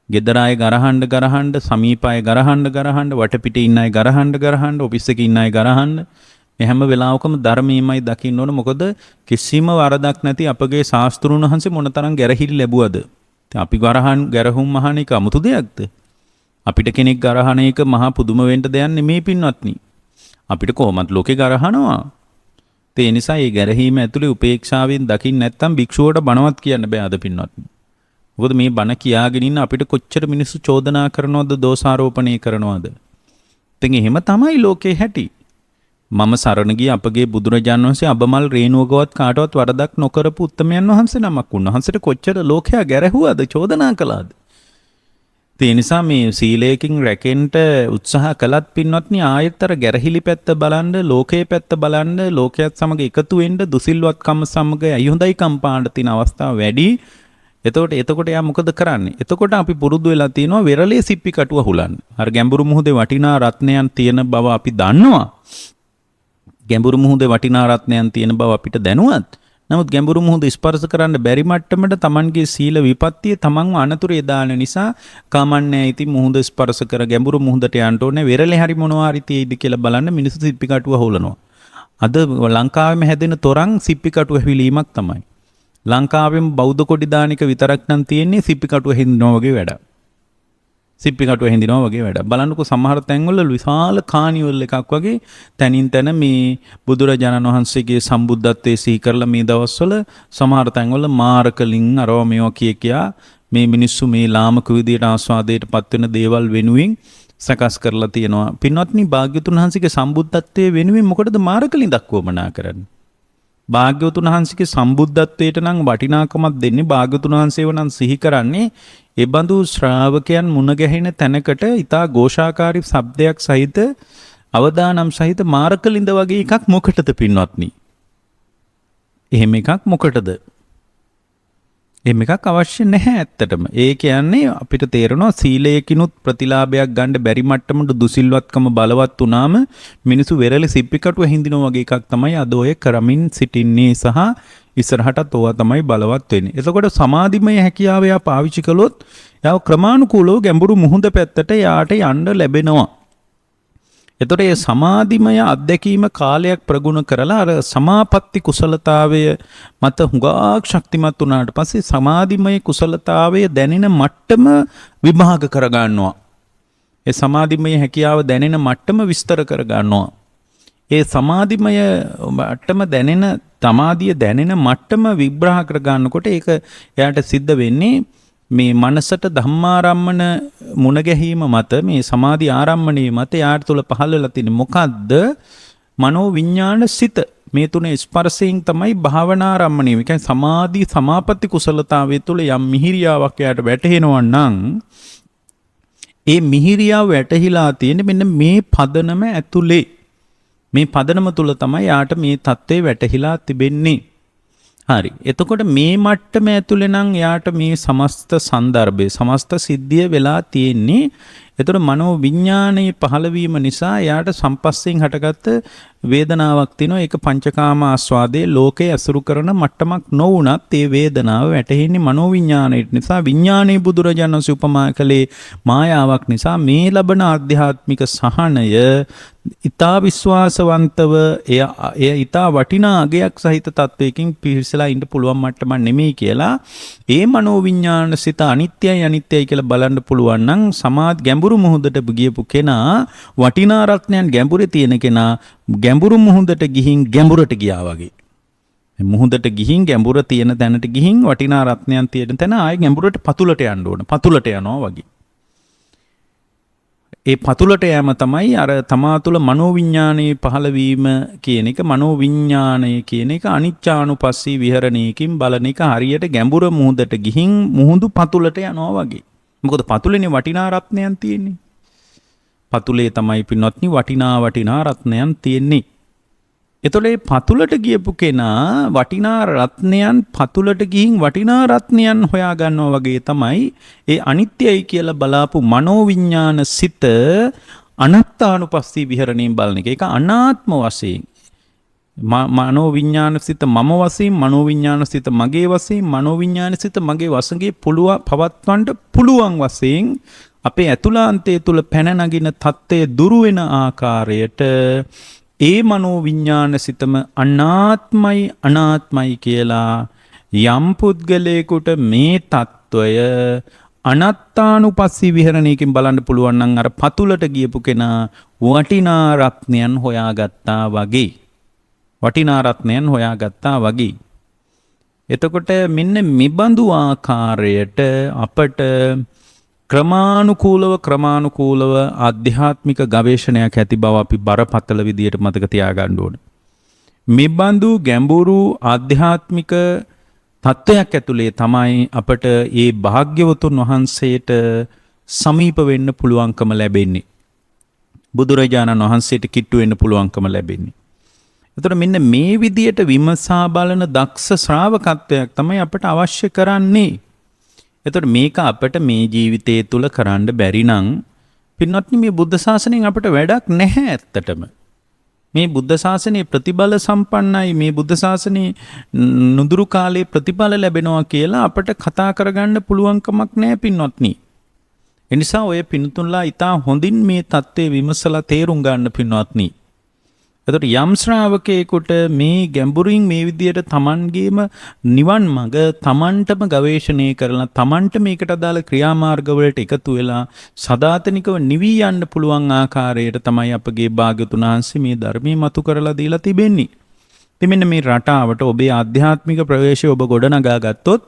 ගෙදර අය ගරහන්න සමීප අය ගරහන්න වටපිටේ ඉන්න අය ගරහන්න ඔෆිස් එකේ ඉන්න අය ගරහන්න මේ හැම වෙලාවකම ධර්මයේමයි දකින්න ඕන. මොකද කිසිම වරදක් නැති අපගේ ශාස්ත්‍රඥ වහන්සේ මොනතරම් ගැරහිලි ලැබුවද? ඉතින් අපි ගැරහුම් මහණ එක 아무තු දෙයක්ද? අපිට කෙනෙක් ගරහන එක මහා පුදුම වෙන්න දෙයක් නෙමේ පින්වත්නි. අපිට කොහොමත් ලෝකේ ගරහනවා. ඒ නිසා මේ ගැරහීම ඇතුලේ උපේක්ෂාවෙන් දකින්න නැත්නම් භික්ෂුවට බණවත් කියන්න බෑ අද පින්වත්නි. මොකද මේ බණ කියාගෙන ඉන්න අපිට කොච්චර මිනිස්සු චෝදනා කරනවද දෝෂාරෝපණය කරනවද? ඉතින් එහෙම තමයි ලෝකේ හැටි. මම සරණ ගිය අපගේ බුදුරජාණන් වහන්සේ අබමල් රේණුවකවත් කාටවත් වරදක් නොකරපු උත්තමයන් වහන්සේ නමක්. උන්වහන්සේට කොච්චර ලෝකයා ගැරහුවද චෝදනා කළාද? ඒ නිසා මේ සීලයකින් රැකෙන්න උත්සාහ කළත් පින්වත්නි ආයතර ගැරහිලි පැත්ත බලන්න, ලෝකයේ පැත්ත බලන්න, ලෝකයක් සමග එකතු වෙන්න දුසිල්වත්කම සමග ඇයි හොඳයි කම්පාන්න තියෙන අවස්ථාව වැඩි. එතකොට එයා මොකද කරන්නේ? එතකොට අපි පුරුදු වෙලා තියෙනවා වෙරළේ සිප්පි කටුව හුලන්න. අර ගැඹුරු මුහුදේ වටිනා රත්නයන් තියෙන බව අපි දන්නවා. ගැඹුරු මුහුදේ වටිනා රත්නයන් තියෙන බව අපිට දැනුවත්. නමුත් ගැඹුරු මුහුද ස්පර්ශ කරන්න බැරි මට්ටමට Tamanගේ සීල විපත්තිය Tamanව අනතුරේ දාන නිසා කමන්නේ ඉති මුහුද ස්පර්ශ කර ගැඹුරු මුහුදට යන්න ඕනේ. වෙරළේ හරි මොනවා හරි තියෙයිද කියලා බලන්න මිනිස්සු සිප්පි කටුව හොලනවා. අද ලංකාවේම හැදෙන තරම් සිප්පි කටුව හැවිලීමක් තමයි. ලංකාවෙම බෞද්ධ කොඩි දානික විතරක් නම් තියෙන්නේ සිප්පි කටුව හින්දිනවා වගේ වැඩ. සිප්පි කටුව හින්දිනවා වගේ වැඩ. බලන්නකෝ සමහර තැන්වල විශාල කානිවල් එකක් වගේ තනින් තන මේ බුදුරජාණන් වහන්සේගේ සම්බුද්ධත්වයේ සිහි කරලා මේ දවස්වල සමහර තැන්වල මාරකලින් අරව මේවා කියා මේ මිනිස්සු මේ ලාමක විදියට ආස්වාදයට පත් වෙන දේවල් වෙනුවෙන් සකස් කරලා තියෙනවා. පින්වත්නි භාග්‍යතුන් වහන්සේගේ සම්බුද්ධත්වයේ වෙනුවෙන් මොකටද මාරකලින් දක්වමනා කරන්නේ? භාග්‍යවතුන් වහන්සේගේ සම්බුද්ධත්වයට නම් වටිනාකමක් දෙන්නේ භාග්‍යවතුන් වහන්සේව නම් සිහි කරන්නේ ඒ බඳු ශ්‍රාවකයන් මුණ ගැහෙන තැනකට ඊතා ഘോഷාකාරී ශබ්දයක් සහිත අවදානම් සහිත මාරකලින්ද වගේ එකක් මොකටද පින්වත්නි? එහෙම එකක් මොකටද? එහෙම එකක් අවශ්‍ය නැහැ ඇත්තටම. ඒ කියන්නේ අපිට තේරෙනවා සීලයකිනුත් ප්‍රතිලාභයක් ගන්න බැරි මට්ටමට දුසිල්වත්කම බලවත් වුණාම මිනිසු වෙරළේ සිප්පි කටුව හින්දිනවා වගේ එකක් තමයි අද ඔය කරමින් සිටින්නේ සහ ඉස්සරහටත් ඕවා තමයි බලවත් වෙන්නේ. එතකොට සමාධිමය හැකියාව යා පාවිච්චි කළොත් යාව ක්‍රමානුකූලව ගැඹුරු මුහුද පැත්තට යාට යන්න ලැබෙනවා. එතකොට මේ සමාධිමය අත්දැකීම කාලයක් ප්‍රගුණ කරලා අර සමාපatti කුසලතාවය මත හුඟක් ශක්තිමත් වුණාට පස්සේ සමාධිමය කුසලතාවය දැනෙන මට්ටම විභාග කර ගන්නවා. ඒ සමාධිමය හැකියාව දැනෙන මට්ටම විස්තර කර ගන්නවා. ඒ සමාධිමය මට්ටම දැනෙන සමාධිය දැනෙන මට්ටම විග්‍රහ කර ගන්නකොට ඒක එයාට සිද්ධ වෙන්නේ මේ මනසට ධම්මාරම්මන මුණ ගැහිම මත මේ සමාධි ආරම්මණයේ මත යාට තුළ පහළ වෙලා තියෙන මොකද්ද? මනෝ විඥාන සිත. මේ තුනේ ස්පර්ශයෙන් තමයි භාවනාරම්මණය. ඒ කියන්නේ සමාධි සමාපatti කුසලතාවය තුළ යම් මිහිරියාවක් යාට වැටහෙනවා නම් ඒ මිහිරියාව වැටහිලා තියෙන්නේ මෙන්න මේ පදනම ඇතුලේ. මේ පදනම තුල තමයි යාට මේ தත්ත්වය වැටහිලා තිබෙන්නේ. හරි. එතකොට මේ මට්ටම ඇතුලේ නම් යාට මේ සමස්ත સંદર્ભය සමස්ත සිද්ධිය වෙලා තියෙන්නේ. එතකොට මනෝ විඥානයේ පහළවීම නිසා යාට සම්පස්සෙන් හටගත්ත වේදනාවක් තියෙනවා. ඒක පංචකාම ආස්වාදයේ ලෝකේ අසුරු කරන මට්ටමක් නොවුණත් ඒ වේදනාව වැටෙන්නේ මනෝ විඥාණයට නිසා. විඥානයේ බුදුරජාණන් වහන්සේ උපමා කළේ මායාවක් නිසා මේ ලබන ආධ්‍යාත්මික සහනය ඊතා විශ්වාසවන්තව එය ඊතා වටිනා අගයක් සහිත තත්වයකින් පිහිසලා ඉන්න පුළුවන් මට්ටමක් නෙමෙයි කියලා ඒ මනෝ විඥාන සිත අනිත්‍යයි අනිත්‍යයි කියලා බලන්න පුළුවන් නම් සමාධි ගැඹුරු මුහුදට ගියපු කෙනා වටිනා රත්නයන් ගැඹුරේ තියෙන කෙනා ගැඹුරු මුහුදට ගිහින් ගැඹුරට ගියා වගේ. මුහුදට ගිහින් ගැඹුර තියෙන තැනට ගිහින් වටිනා රත්නයන් තියෙන තැන ආයේ ගැඹුරට පතුලට යන්න ඕන. පතුලට යනවා වගේ. ඒ පතුලට යෑම තමයි අර තමා තුළ මනෝවිඤ්ඤාණයේ පහළවීම කියන එක. මනෝවිඤ්ඤාණය කියන එක අනිච්චානුපස්සී විහරණයකින් බලන එක. හරියට ගැඹුර මුහුදට ගිහින් මුහුදු පතුලට යනවා වගේ. මොකද පතුලේනේ වටිනා රත්නයන් තියෙන්නේ. පතුලේ තමයි පින්වත්නි වටිනා රත්නයන් තියෙන්නේ. එතකොට මේ පතුලට ගියපු කෙනා වටිනා රත්නයන් පතුලට ගිහින් වටිනා රත්නයන් හොයා ගන්නවා වගේ තමයි ඒ අනිත්‍යයි කියලා බලාපු මනෝවිඤ්ඤාණ සිත අනාත්මානුපස්සී විහරණයෙන් බලන එක. ඒක අනාත්ම වශයෙන් මනෝවිඤ්ඤාණ සිත මම වශයෙන්, මනෝවිඤ්ඤාණ සිත මගේ වශයෙන්, මනෝවිඤ්ඤාණ සිත මගේ වශයෙන් පවත්වන්න පුළුවන් වශයෙන් අපේ ඇතුළාන්තය තුල පැන නගින தත්ත්වය දුරු වෙන ආකාරයට ඒ මනෝවිඤ්ඤාණ සිතම අනාත්මයි කියලා යම් පුද්ගලයෙකුට මේ తত্ত্বය අනාත්මානුපස්සී විහරණයකින් බලන්න පුළුවන් නම් අර පතුලට ගියපු කෙනා වටිනා රත්නයන් හොයාගත්තා වගේ. එතකොට මෙන්න මෙබඳු ආකාරයට අපට ක්‍රමානුකූලව ආධ්‍යාත්මික ගවේෂණයක් ඇති බව අපි බරපතල විදියට මතක තියාගන්න ඕන. මෙබඳු ගැඹුරු ආධ්‍යාත්මික තත්වයක් ඇතුලේ තමයි අපට මේ භාග්‍යවතුන් වහන්සේට සමීප වෙන්න පුළුවන්කම ලැබෙන්නේ. බුදුරජාණන් වහන්සේට කිට්ටු වෙන්න පුළුවන්කම ලැබෙන්නේ. එතකොට මෙන්න මේ විදියට විමසා බලන දක්ෂ ශ්‍රාවකත්වයක් තමයි අපට අවශ්‍ය කරන්නේ. එතකොට මේක අපට මේ ජීවිතයේ තුල කරන්න බැරි නම් පින්වත්නි මේ බුද්ධ ශාසනයෙන් අපට වැඩක් නැහැ ඇත්තටම. මේ බුද්ධ ශාසනයේ ප්‍රතිබල සම්පන්නයි, මේ බුද්ධ ශාසනයේ නුදුරු කාලේ ප්‍රතිඵල ලැබෙනවා කියලා අපට කතා කරගන්න පුළුවන්කමක් නැහැ පින්වත්නි. එනිසා ඔය පින්තුන්ලා ඊටා හොඳින් මේ தත්ත්වය විමසලා තේරුම් ගන්න පින්වත්නි. එතකොට යම් ශ්‍රාවකයෙකුට මේ ගැඹුරින් මේ විදියට තමන්ගේම නිවන් මඟ තමන්ටම ගවේෂණය කරලා තමන්ට මේකට අදාළ ක්‍රියාමාර්ගවලට එකතු වෙලා සදාතනිකව නිවී යන්න පුළුවන් ආකාරයට තමයි අපගේ භාග්‍යතුන් වහන්සේ මේ ධර්මයේ මතු කරලා දීලා තිබෙන්නේ. ඉතින් මෙන්න මේ රටාවට ඔබේ ආධ්‍යාත්මික ප්‍රවේශය ඔබ ගොඩනගා ගත්තොත්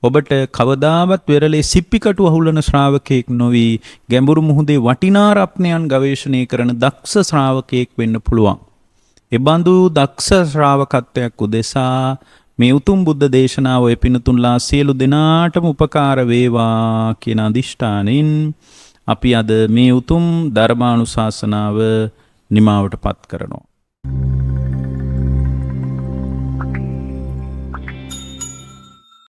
ඔබට කවදාවත් වෙරළේ සිප්පිකටු අහුලන ශ්‍රාවකයෙක් නොවි ගැඹුරු මුහුදේ වටිනා රත්නයන් ගවේෂණය කරන දක්ෂ ශ්‍රාවකයෙක් වෙන්න පුළුවන්. එබඳු දක්ෂ ශ්‍රාවකත්වයක් උදෙසා මේ උතුම් බුද්ධ දේශනාව ඔය පිනතුන්ලා සියලු දෙනාටම උපකාර වේවා කියන අදිෂ්ඨානෙන් අපි අද මේ උතුම් ධර්මානුශාසනාව නිමාවටපත් කරනවා.